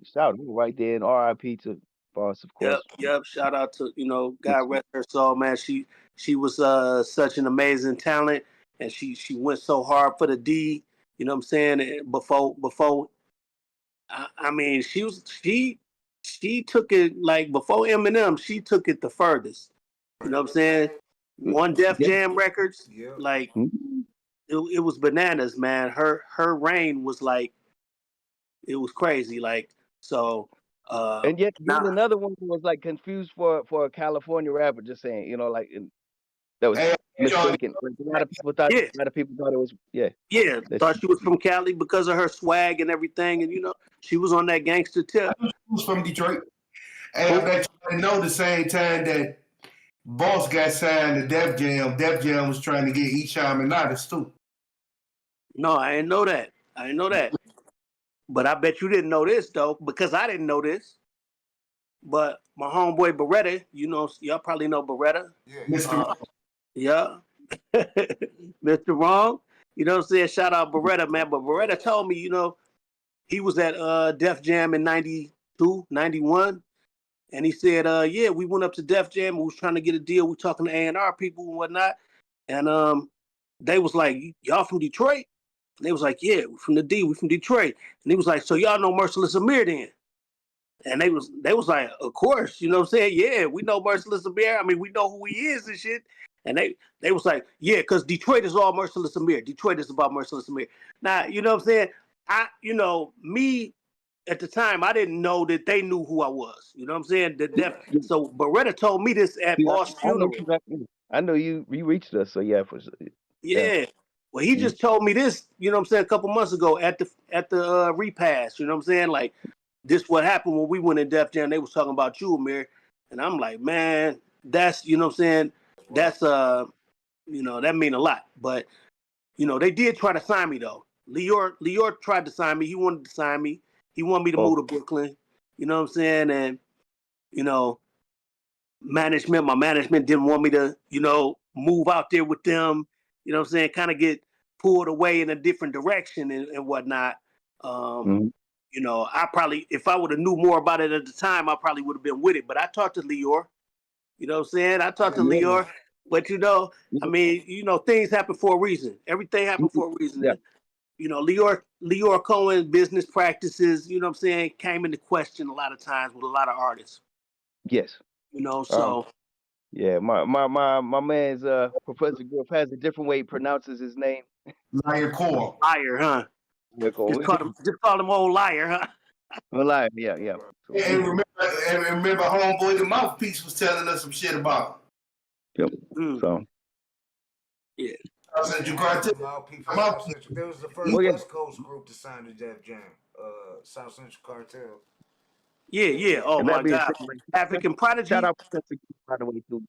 Shout out right there and R.I.P. to boss, of course. Yep. Shout out to God rest her soul, man. She was such an amazing talent, and she went so hard for the D. You know what I'm saying? And before I mean, she took it like before Eminem. She took it the furthest. You know what I'm saying? On Def Jam Records, like it was bananas, man. Her reign was like it was crazy. Like so. And yet another one who was like confused for a California rapper, just saying, you know, like that was mistaken. Like, a lot of people thought it was Thought she was from Cali because of her swag and everything, and you know she was on that gangster tip. She was from Detroit. And I bet you didn't know the same time that Boss got signed to Def Jam was trying to get Esham and Nodis too. No, I didn't know that. But I bet you didn't know this though, because I didn't know this. But my homeboy Beretta, you know, y'all probably know Beretta. Yeah. Mr. Yeah. Mr. Wrong. You know what I'm saying? Shout out Beretta, man. But Beretta told me, you know, he was at Def Jam in 92, 91. And he said, yeah, we went up to Def Jam and we was trying to get a deal. We talking to A&R people and whatnot. And they was like, y'all from Detroit? And they was like, yeah, we're from the D, we from Detroit. And he was like, so y'all know Merciless Amir then? And they was like, of course, you know what I'm saying? Yeah, we know Merciless Amir. I mean, we know who he is and shit. And they was like, yeah, because Detroit is all Merciless Amir. Detroit is about Merciless Amir. Now, you know what I'm saying? Me at the time, I didn't know that they knew who I was. You know what I'm saying? So Beretta told me this at Boss' funeral. I know you reached us, so yeah, for sure. Yeah. Well, he just told me this, you know what I'm saying, a couple months ago at the repass. You know what I'm saying? Like, this what happened when we went in Def Jam. They was talking about you, Amir. And I'm like, man, that's, you know what I'm saying? That's, you know, that mean a lot. But, you know, they did try to sign me, though. Lior tried to sign me. He wanted to sign me. He wanted me to move to Brooklyn. You know what I'm saying? And, you know, my management didn't want me to, you know, move out there with them. You know what I'm saying? Kind of get pulled away in a different direction and whatnot. You know, I probably, if I would have knew more about it at the time, I probably would have been with it. But I talked to Lior. You know what I'm saying? I talked to Lior. But, you know, I mean, you know, things happen for a reason. Everything happened for a reason. Yeah. You know, Lior Cohen business practices, you know what I'm saying, came into question a lot of times with a lot of artists. Yes. You know, so. Yeah, my man's Professor Griff has a different way he pronounces his name. Liar Core. Liar, huh? Just call him old liar, huh? Well, liar, yeah. So, and remember, homeboy, the mouthpiece was telling us some shit about him. Yep. So. Yeah. There was the first West Coast group to sign to Def Jam, South Central Cartel. Yeah. Oh my God. African Prodigy. Shout out to by the way too.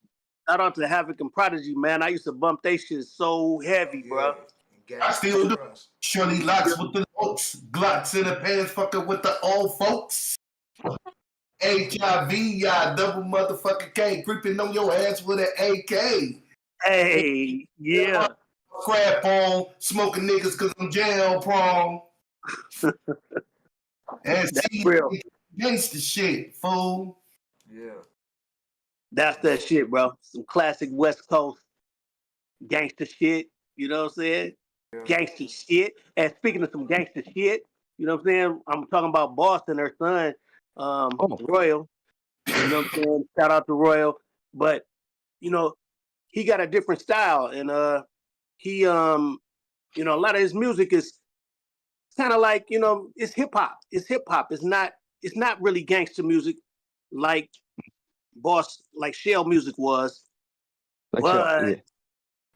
Shout out to African Prodigy, man. I used to bump they shit so heavy, bro. I still do. Shirley Locks with the notes, Glocks in the pants, fucking with the old folks. HIV, y'all double motherfucking K, creeping on your ass with an AK. Hey, yeah. Crap on, smoking niggas cause I'm jail prone. And that's real. Gangsta shit, fool. Yeah. That's that shit, bro. Some classic West Coast gangster shit. You know what I'm saying? Yeah. Gangster shit. And speaking of some gangster shit, you know what I'm saying? I'm talking about Boston, her son, Royal. You know what I'm saying? Shout out to Royal. But, you know, he got a different style. And he, you know, a lot of his music is kind of like, you know, it's hip hop. It's hip hop. It's not really gangster music like Shell music was. But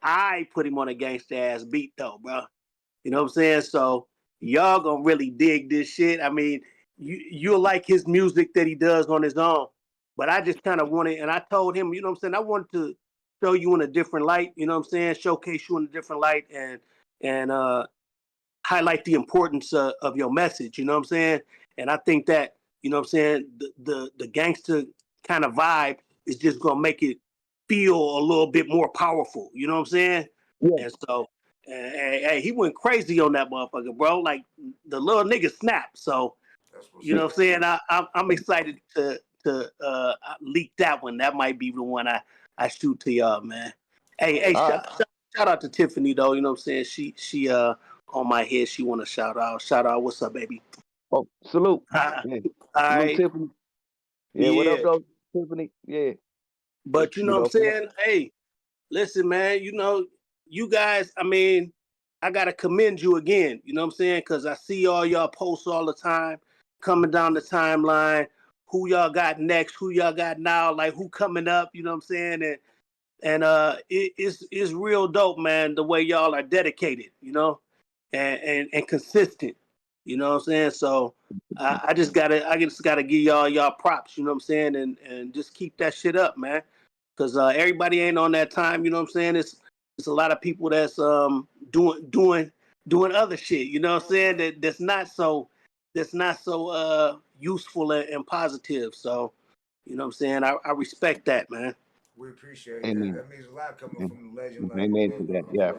I put him on a gangster ass beat though, bro. You know what I'm saying? So y'all gonna really dig this shit. I mean, you'll like his music that he does on his own. But I just kind of wanted, and I told him, you know what I'm saying, I wanted to show you in a different light, you know what I'm saying, showcase you in a different light and highlight the importance of your message, you know what I'm saying? And I think that, you know what I'm saying, the gangster kind of vibe is just gonna make it feel a little bit more powerful, you know what I'm saying? Yeah. And so hey, he went crazy on that motherfucker, bro. Like the little nigga snapped. So you know what I'm saying? I'm excited to leak that one. That might be the one I shoot to y'all, man. Hey, shout out to Tiffany though. You know what I'm saying? She on my head. She want to shout out. Shout out. What's up, baby? Oh, salute. Yeah. Yeah. All Salute, right. Tiffany. Yeah, what up, though, Tiffany? Yeah. But you know what I'm saying? Hey, listen, man. You know, you guys. I mean, I gotta commend you again. You know what I'm saying? Because I see all y'all posts all the time, coming down the timeline. Who y'all got next? Who y'all got now? Like who coming up? You know what I'm saying? And it's real dope, man. The way y'all are dedicated, you know, and consistent. You know what I'm saying? So I just gotta give y'all props. You know what I'm saying? And just keep that shit up, man. Because everybody ain't on that time. You know what I'm saying? It's a lot of people that's doing other shit. You know what I'm saying? That's not so useful and positive. So you know what I'm saying? I respect that, man. We appreciate Amen. that. That means a lot coming from a legend like Amen you. to that. Yeah.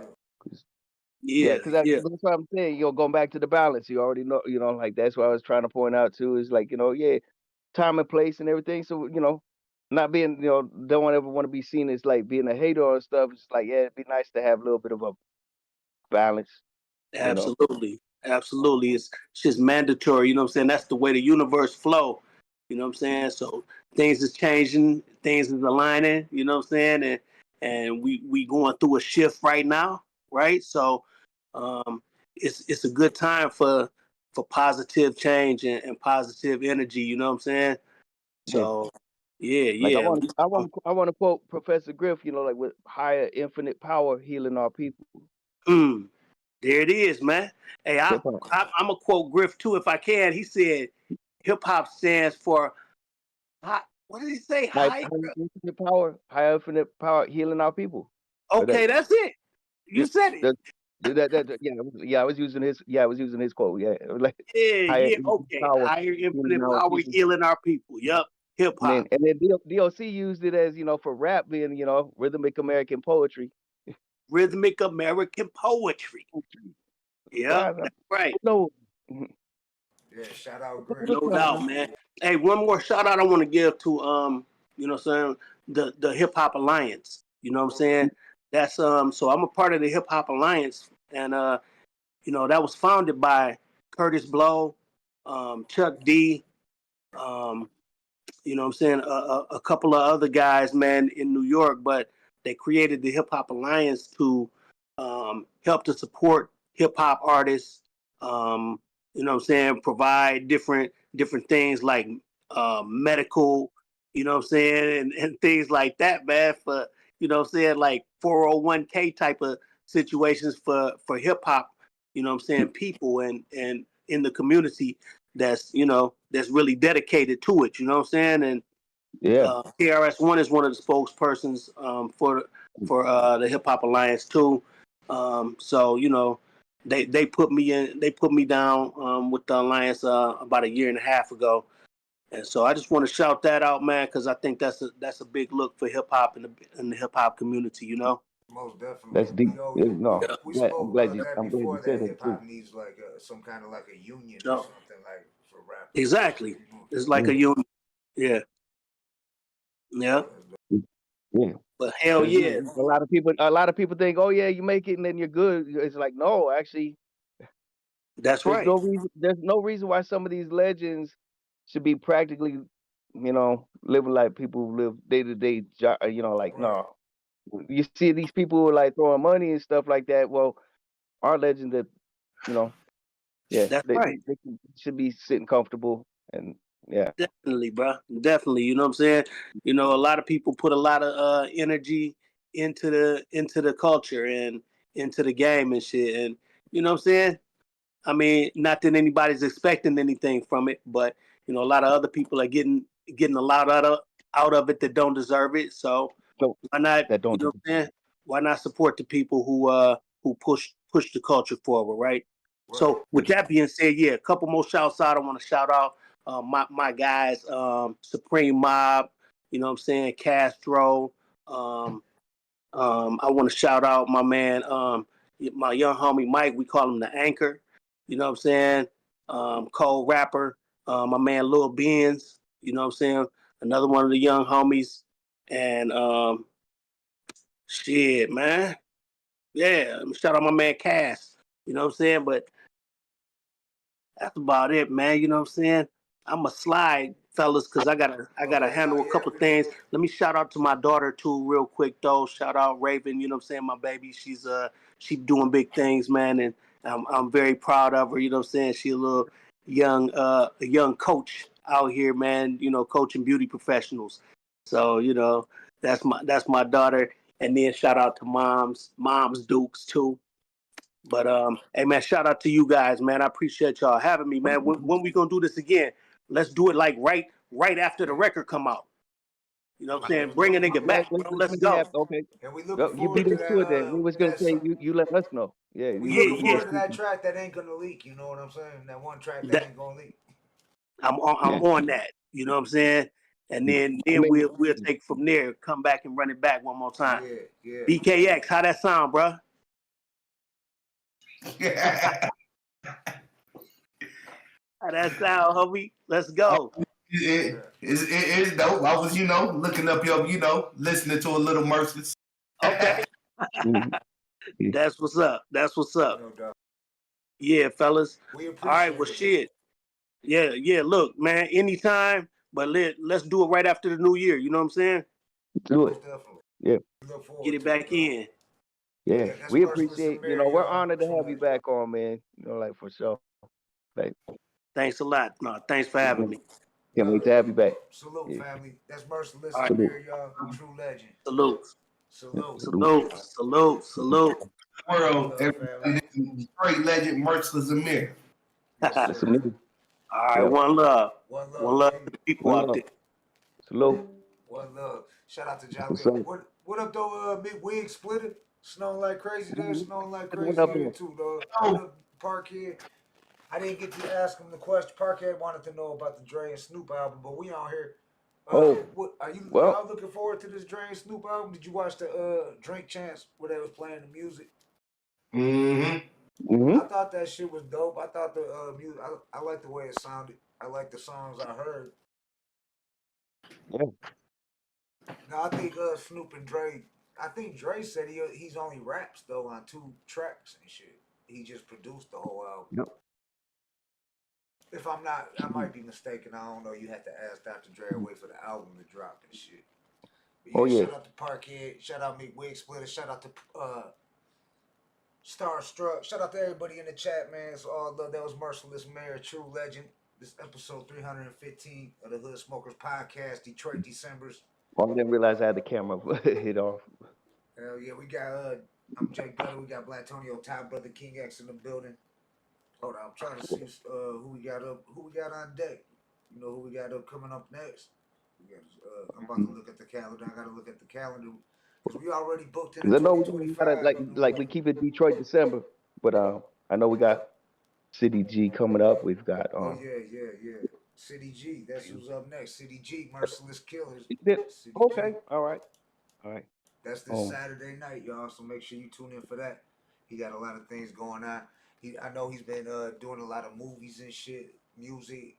Yeah, because that's what I'm saying. Going back to the balance, you already know, like that's what I was trying to point out too. Is like, time and place and everything. So, not being, don't ever want to be seen as like being a hater or stuff. It's like, yeah, it'd be nice to have a little bit of a balance. Absolutely. Absolutely. It's just mandatory. You know what I'm saying? That's the way the universe flow. You know what I'm saying? So things is changing, things is aligning, you know what I'm saying? And we going through a shift right now, right? So it's a good time for positive change and positive energy, you know what I'm saying? So Like I yeah. want to quote Professor Griff, like with higher infinite power healing our people. There it is, man. Hey, I'm gonna quote Griff too if I can. He said, "Hip hop stands for what did he say? High infinite power healing our people." Okay, that's it. You said it. I was using his quote. Yeah, like okay. Higher infinite power healing our people. Yep, hip hop. And then DOC used it as for rap being rhythmic American poetry. Rhythmic American poetry. Yeah, that's right. No. Yeah, shout out Griff. No doubt, man. Hey, one more shout out I want to give to you know what I'm saying, the Hip Hop Alliance. You know what I'm saying? That's so I'm a part of the Hip Hop Alliance, and that was founded by Curtis Blow, Chuck D, you know what I'm saying, a couple of other guys, man, in New York, but they created the Hip Hop Alliance to help to support hip hop artists, you know what I'm saying, provide different things like medical, you know what I'm saying, and things like that, man, for, you know what I'm saying, like 401k type of situations for hip hop, you know what I'm saying, people and in the community that's really dedicated to it, you know what I'm saying, and KRS-One is one of the spokespersons for the Hip Hop Alliance too. So they put me down with the alliance about a year and a half ago, and so I just want to shout that out, man, because I think that's a big look for hip hop in the hip hop community, Most definitely. That's deep. We spoke I'm glad you before said that that hip too. hop needs like some kind of like a union or something like for rap. Exactly. It's like a union. Yeah. Yeah. Yeah. But hell yeah. A lot of people think, oh yeah, you make it and then you're good. It's like, no, actually, that's right. There's no reason why some of these legends should be practically, living like people who live day to day. No. You see these people like throwing money and stuff like that. Well, our legend that, that's right. They should be sitting comfortable and yeah. Definitely, bro. Definitely. You know what I'm saying? A lot of people put a lot of energy into the culture and into the game and shit. And you know what I'm saying? I mean, not that anybody's expecting anything from it, but a lot of other people are getting a lot out of it that don't deserve it. So why not? You know what I'm saying? Why not support the people who push the culture forward, right? So with that being said, yeah, a couple more shouts out. I want to shout out my guys, Supreme Mob, you know what I'm saying, Castro. I want to shout out my man, my young homie Mike. We call him the Anchor. You know what I'm saying? Cold rapper. My man Lil Benz. You know what I'm saying? Another one of the young homies. And shit, man. Yeah, shout out my man Cass. You know what I'm saying? But that's about it, man. You know what I'm saying? I'm a slide, fellas, because I gotta handle a couple things. Let me shout out to my daughter too, real quick though. Shout out Raven. You know what I'm saying? My baby, she's doing big things, man, and I'm very proud of her. You know what I'm saying? She a little a young coach out here, man. You know, coaching beauty professionals. So you know, that's my daughter. And then shout out to mom's Dukes too. But hey man, shout out to you guys, man. I appreciate y'all having me, man. When we gonna do this again? Let's do it like right after the record come out. You know what I'm saying? Bring a nigga back, bro. Let's go. Okay. And we looking You forward beat to us to it then. We was gonna say you let us know. Yeah, we you looking beat us forward to to that it. track that ain't gonna leak. You know what I'm saying? That one track that ain't gonna leak. I'm on that. You know what I'm saying? And then we'll take from there. Come back and run it back one more time. Yeah. BKX, how that sound, bro? Yeah. How that sound, homie? Let's go. It's dope. I was, looking up your, listening to a little Merciless. Okay. That's what's up. That's what's up. No doubt. Yeah, fellas. We appreciate All right, well, shit. Yeah. Look, man, anytime, but let's do it right after the new year. You know what I'm saying? Do it. Yeah. Get it back in. Yeah. that's We Merciless appreciate, Amir, we're y'all. honored to have you back on, man. Like for sure. Like, thanks a lot. No, thanks for having me. Can't wait to have you back. Salute, family. That's Merciless All right. Amir, y'all. True legend. Salute. Salute. World, great legend, Merciless Amir. That's amazing. All right, one love. One love. One love to the people out there. Salute. One love. Shout out to John. What up, though, big wig splitter? Snowing like crazy there. Snowing like crazy here, too, dog. What up, Parkhead? I didn't get to ask him the question. Parkhead wanted to know about the Dre and Snoop album, but we on here. What are y'all looking forward to this Dre and Snoop album? Did you watch the Drink Champs where they was playing the music? Mm-hmm. I thought that shit was dope. I thought the music. I like the way it sounded. I like the songs I heard. Yeah. Now I think Snoop and Dre. I think Dre said he's only raps though on 2 tracks and shit. He just produced the whole album. Yep. If I'm not, I might be mistaken. I don't know. You have to ask Dr. Dre and wait for the album to drop and shit. But yeah, shout out to Parkhead. Shout out Meek Wig Splitter. Shout out to Starstruck. Shout out to everybody in the chat, man. It's all love. That was Merciless Mayor, True Legend. This episode 315 of the Hood Smokers Podcast, Detroit Decembers. I didn't realize I had the camera hit off. Hell yeah, we got I'm Jake Gutta. We got Blatonio, Todd, brotherkingx in the building. Hold on, I'm trying to see who we got on deck. You know who we got up coming up next. I'm about to look at the calendar. I got to look at the calendar because we already booked it. I know we gotta, like we keep it Detroit December, but I know we got City G coming up. We've got yeah. City G, that's who's up next. City G, Merciless Killers. Okay, all right. That's this Saturday night, y'all. So make sure you tune in for that. He got a lot of things going on. I know he's been doing a lot of movies and shit, music,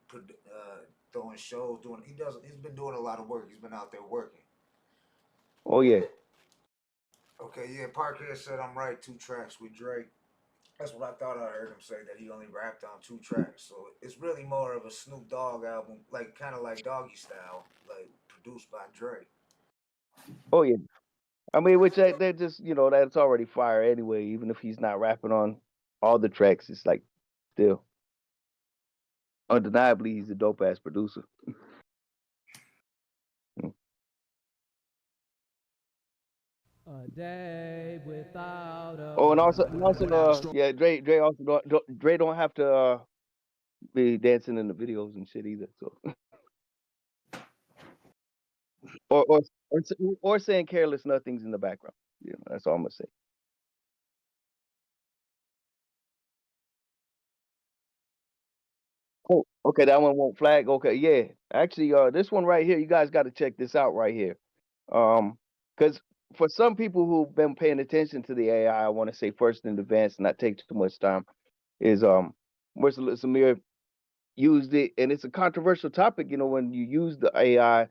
throwing shows. He's been doing a lot of work. He's been out there working. Oh yeah. Okay, yeah. Parker said I'm right. 2 tracks with Drake. That's what I thought. I heard him say that he only rapped on 2 tracks. So it's really more of a Snoop Dogg album, like kind of like Doggy Style, like produced by Drake. Oh yeah. I mean, which they're just that's already fire anyway. Even if he's not rapping on all the tracks, it's like still undeniably he's a dope ass producer. A day without a and also, yeah, Dre also Dre don't have to be dancing in the videos and shit either. So, or saying careless nothings in the background. That's all I'm gonna say. Oh, okay, that one won't flag. Okay, yeah. Actually, this one right here, you guys got to check this out right here. Because for some people who've been paying attention to the AI, I want to say first in advance, and not take too much time, is Merciless Amir used it, and it's a controversial topic, when you use the AI.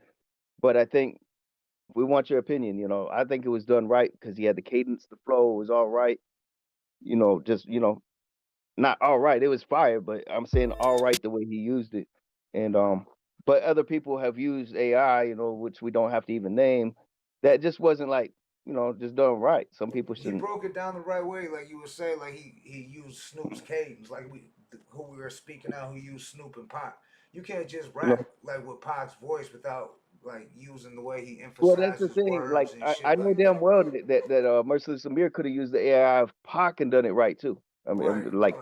But I think We want your opinion. I think it was done right because he had the cadence, the flow was all right. Just not all right. It was fire, but I'm saying all right the way he used it. And but other people have used AI, which we don't have to even name. That just wasn't like, just done right. Some people He shouldn't. broke it down the right way, like you were saying. Like he used Snoop's cadence, like who we were speaking out, who used Snoop and Pac. You can't just You know. rap like with Pac's voice without like using the way he Well, that's the emphasizes thing. Like words and I shit know like damn that. well that Merciless Amir could have used the AI of Pac and done it right too. I mean, Right.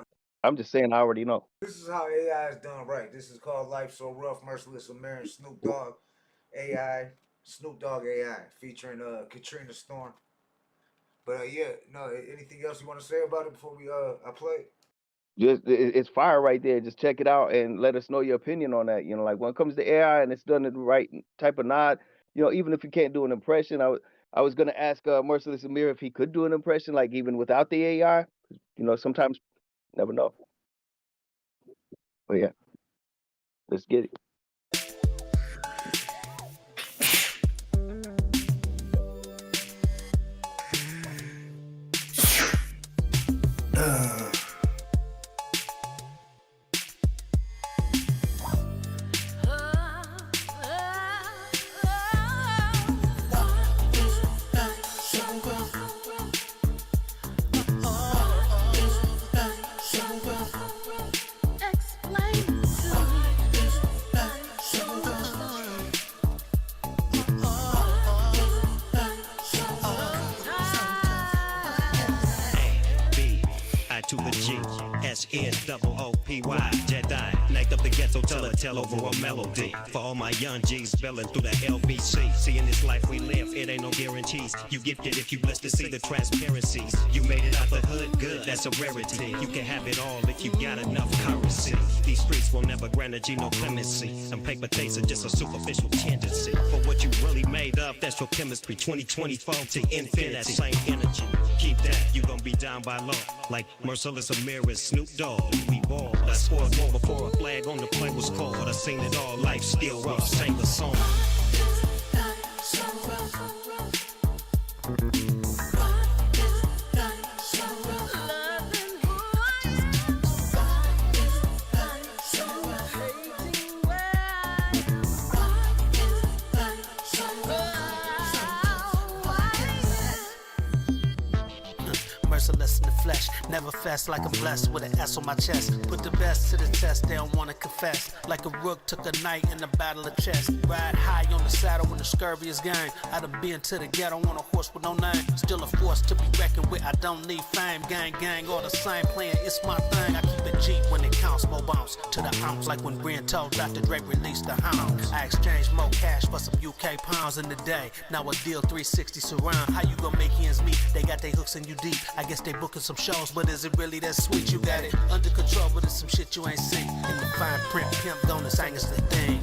I'm just saying I already know. This is how AI is done right. This is called Life So Rough, Merciless Amir and Snoop Dogg AI, Snoop Dogg AI, featuring Katrina Storm. But yeah, no. Anything else you want to say about it before we I play? Just it's fire right there. Just check it out and let us know your opinion on that. Like when it comes to AI and it's done in the right type of nod. Even if you can't do an impression, I was gonna ask Merciless Amir if he could do an impression, like even without the AI. Sometimes never know. But yeah, let's get it. To the G, S-N-O-O-P-Y, Jedi, knocked up the ghetto, tell over a melody. For all my young G's spelling through the LBC. See, in this life we live, it ain't no guarantees. You gifted if you blessed to see the transparencies. You made it out the hood, good, that's a rarity. You can have it all if you got enough currency. These streets will never grant a G no clemency. And paper chase are just a superficial tendency. For what you really made of, that's your chemistry. 2024 to infinity, that same energy. Keep that, you gon' be down by law. Like Merciless Amir and Snoop Dogg, we ball. I scored more before a flag on the play was called. I seen it all, life still rough, sang the song. Merciless in the flesh, never fast like I'm blessed with an S on my chest. Put the best to the test, they don't wanna confess. Like a rook took a knight in the battle of chess. Ride high on the saddle when the scurvy is gang. I done been to the ghetto on a horse with no name. Still a force to be reckoned with, I don't need fame. Gang, all the same, playing it's my thing. I keep it G when it counts, more bounce to the ounce. Like when Brian told Dr. Dre released the hound. I exchanged more cash for some UK pounds in the day. Now a deal 360 surround. How you gonna make ends meet? They got their hooks in you deep. I guess they booking some shows, but is it really that sweet? You got it under control, but it's some shit you ain't seen. In the fine print, pimp gonna sing is the thing.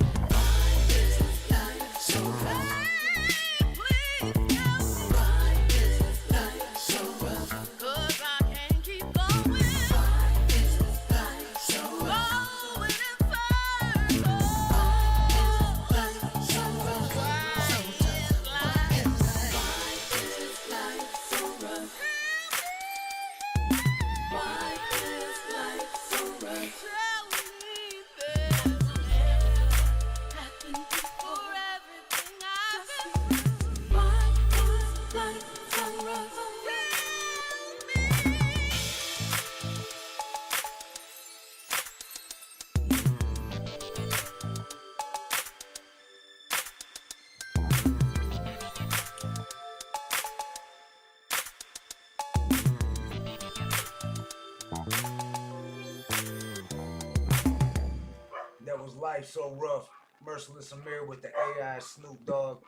That was Life So Rough, Merciless Amir with the AI Snoop Dogg.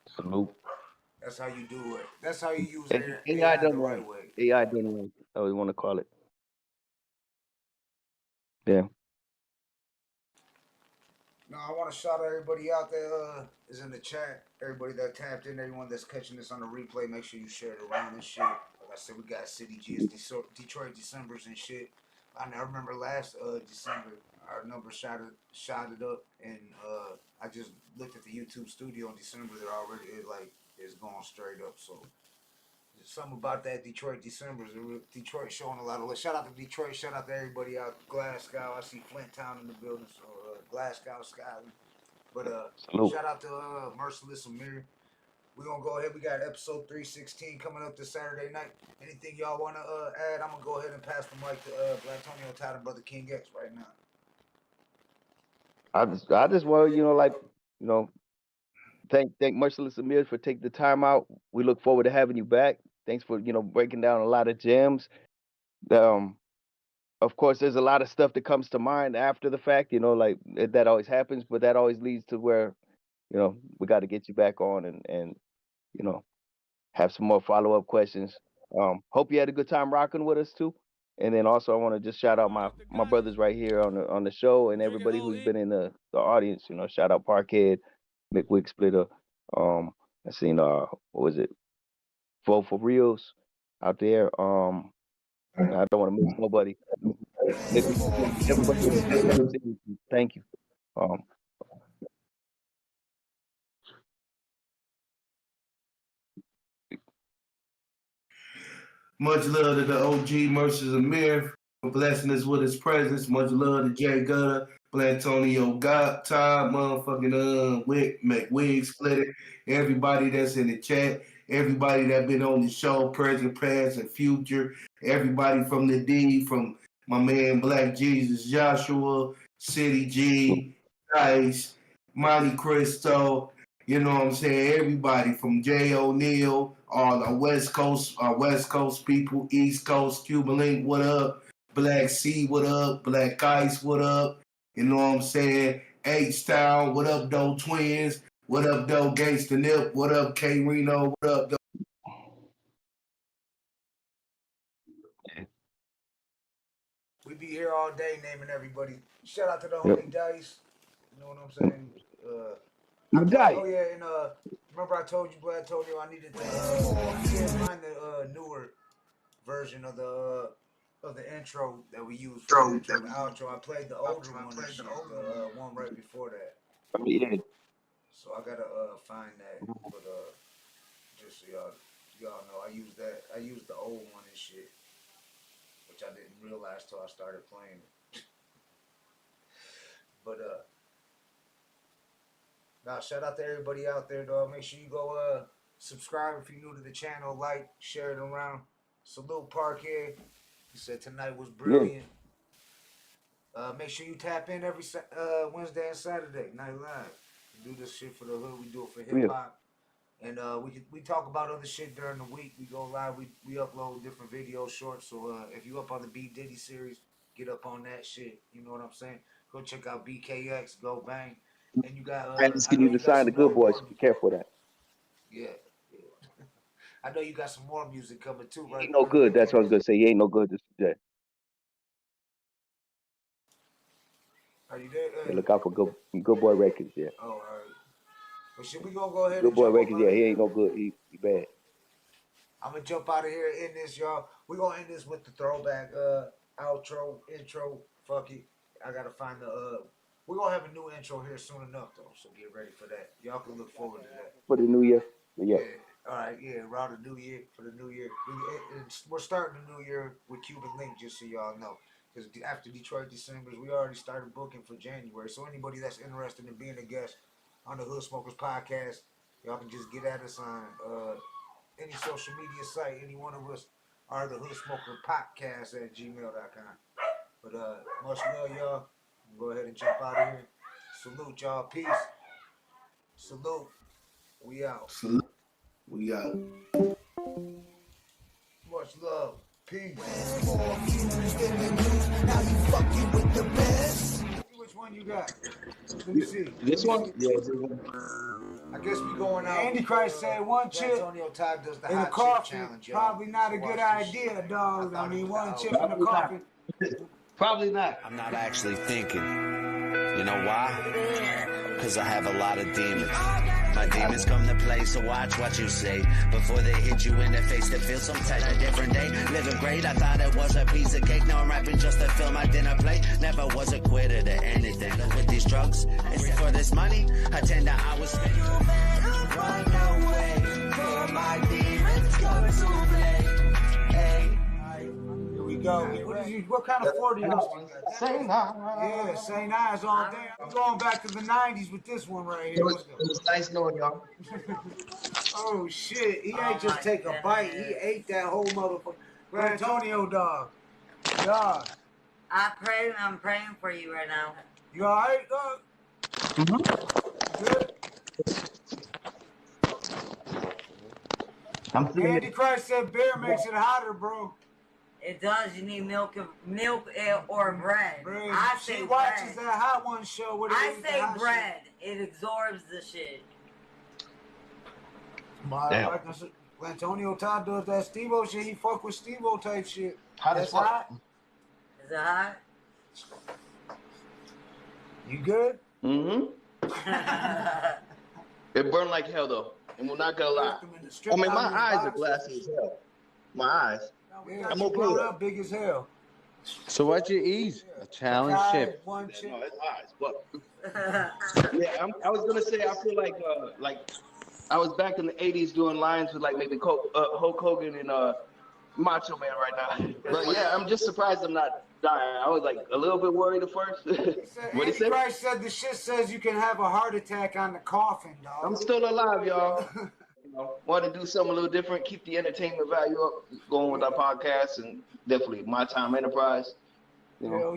Salute. That's how you do it. That's how you use AI AI the done right right. way. AI done right. How we want to call it. Yeah. No, I want to shout out everybody out there is in the chat. Everybody that tapped in, everyone that's catching this on the replay, make sure you share it around and shit. Like I said, we got City G's, Detroit Decembers and shit. I remember last December, our number shot it up, and I just looked at the YouTube studio in December. That already is going straight up. So there's something about that Detroit December. Detroit showing a lot of love. Shout out to Detroit. Shout out to everybody out Glasgow. I see Flint Town in the building. So Glasgow, Scotland. But shout out to Mersiless Amir. We're gonna go ahead. We got episode 316 coming up this Saturday night. Anything y'all wanna add? I'm gonna go ahead and pass the mic to Blatonio, Todd, and brotherkingx right now. I just want thank Merciless Amir for taking the time out. We look forward to having you back. Thanks for breaking down a lot of gems. Of course, there's a lot of stuff that comes to mind after the fact. Like that always happens, but that always leads to where we got to get you back on and have some more follow-up questions. Hope you had a good time rocking with us too. And then also I want to just shout out my brothers right here on the show and everybody who's been in the audience. Shout out Parkhead, McWick Splitter. I seen what was it? Vote for Reals out there. I don't want to miss nobody. Everybody, thank you. Much love to the OG Mersiless Amir for blessing us with his presence. Much love to Jay Gutta, Blatonio, Todd, motherfucking McWig Splitter, everybody that's in the chat, everybody that been on the show, present, past, and future, everybody from the D, from my man Black Jesus, Joshua, City G, Dice, Monte Cristo, you know what I'm saying? Everybody from J. O'Neal, all our West Coast people, East Coast, Cuban Link, what up? Black Sea, what up? Black Ice, what up? You know what I'm saying? H-Town, what up, Doe Twins? What up, Doe Gangsta Nip? What up, K Reno? What up, Doe? We be here all day naming everybody. Shout out to the homie Dice. You know what I'm saying? Oh yeah, and remember I told you, Blatonio, I needed to find the newer version of the intro that we used for the outro. I played the older one, the one right before that. Yeah. So I gotta find that, but just so y'all know, I used the old one and shit, which I didn't realize till I started playing it. But now, shout out to everybody out there, dog. Make sure you go subscribe if you're new to the channel, like, share it around. Salute Parkhead. He said tonight was brilliant. Make sure you tap in every Wednesday and Saturday, Night Live. We do this shit for the hood. We do it for hip hop. And we talk about other shit during the week. We go live. We upload different videos, shorts. So if you up on the B Diddy series, get up on that shit. You know what I'm saying? Go check out BKX. Go bang. And you got asking you to sign the Good Boys. Be careful of that. Yeah. I know you got some more music coming too, right? He ain't no good. That's what I was gonna say. He ain't no good this day. Are you there? Yeah, look out for Good Boy Records. Yeah. Oh, all right. Well, shit, we gonna go ahead. Good Boy Records. Yeah, he ain't no good. He bad. I'm gonna jump out of here and end this, y'all. We gonna end this with the throwback outro, intro. Fuck it. I gotta find the we're gonna have a new intro here soon enough though, so get ready for that. Y'all can look forward to that. For the new year. Yeah. All right, around the new year, for the new year. We're starting the new year with Cuban Link, just so y'all know. Because after Detroit December, we already started booking for January. So anybody that's interested in being a guest on the Hood Smokers Podcast, y'all can just get at us on any social media site. Any one of us are the Hood Smoker Podcast at gmail.com. But much love, y'all. Go ahead and jump out of here. Salute, y'all. Peace. Salute. We out. Salute. We out. Much love. Peace. Now you fucking with the best. Which one you got? Let me see. This one? Yeah. I guess we going out. Antichrist said one chip Blatonio Todd does the in the hot coffin. chip challenge, y'all. Probably not a good idea, dog. I mean, one chip in the coffin. Probably not. I'm not actually thinking. You know why? Because I have a lot of demons. My demons come to play, so watch what you say. Before they hit you in the face, to feel some type of different day. Living great, I thought it was a piece of cake. Now I'm rapping just to fill my dinner plate. Never was a quitter to anything. With these drugs, it's for this money. I tend to always spend. You better run away, for my demons come to play. Hey. Here we go. What kind of 40 ounce you got? Say nah. Yeah, say nice all day. I'm going back to the 90s with this one right here. It was nice knowing y'all. Oh shit, he ain't just take a bite. He ate that whole motherfucker. Blatonio dog. Dog. I'm praying for you right now. You alright, dog? Good. Andy Christ said beer makes it hotter, bro. It does. You need milk or bread. I say she bread. watches that Hot One show. I say bread. It absorbs the shit. Antonio Todd does that Steve-O shit. He fuck with Steve-O type shit. That's hot. Is it hot? You good? It burned like hell though. And we're not gonna lie. I mean, my eyes are glassy as hell. My eyes. I'm okay with that. Big as hell. So what'd you eat? A challenge chip. One chip. No, it's eyes. But yeah, I was gonna say I feel like I was back in the '80s doing lines with like maybe Hulk Hogan and Macho Man right now. But yeah, I'm just surprised I'm not dying. I was like a little bit worried at first. What he said? Christ said the shit says you can have a heart attack on the coffin, dog. I'm still alive, y'all. You know, want to do something a little different, keep the entertainment value up, going with our podcast, and definitely My Time Enterprise. You know.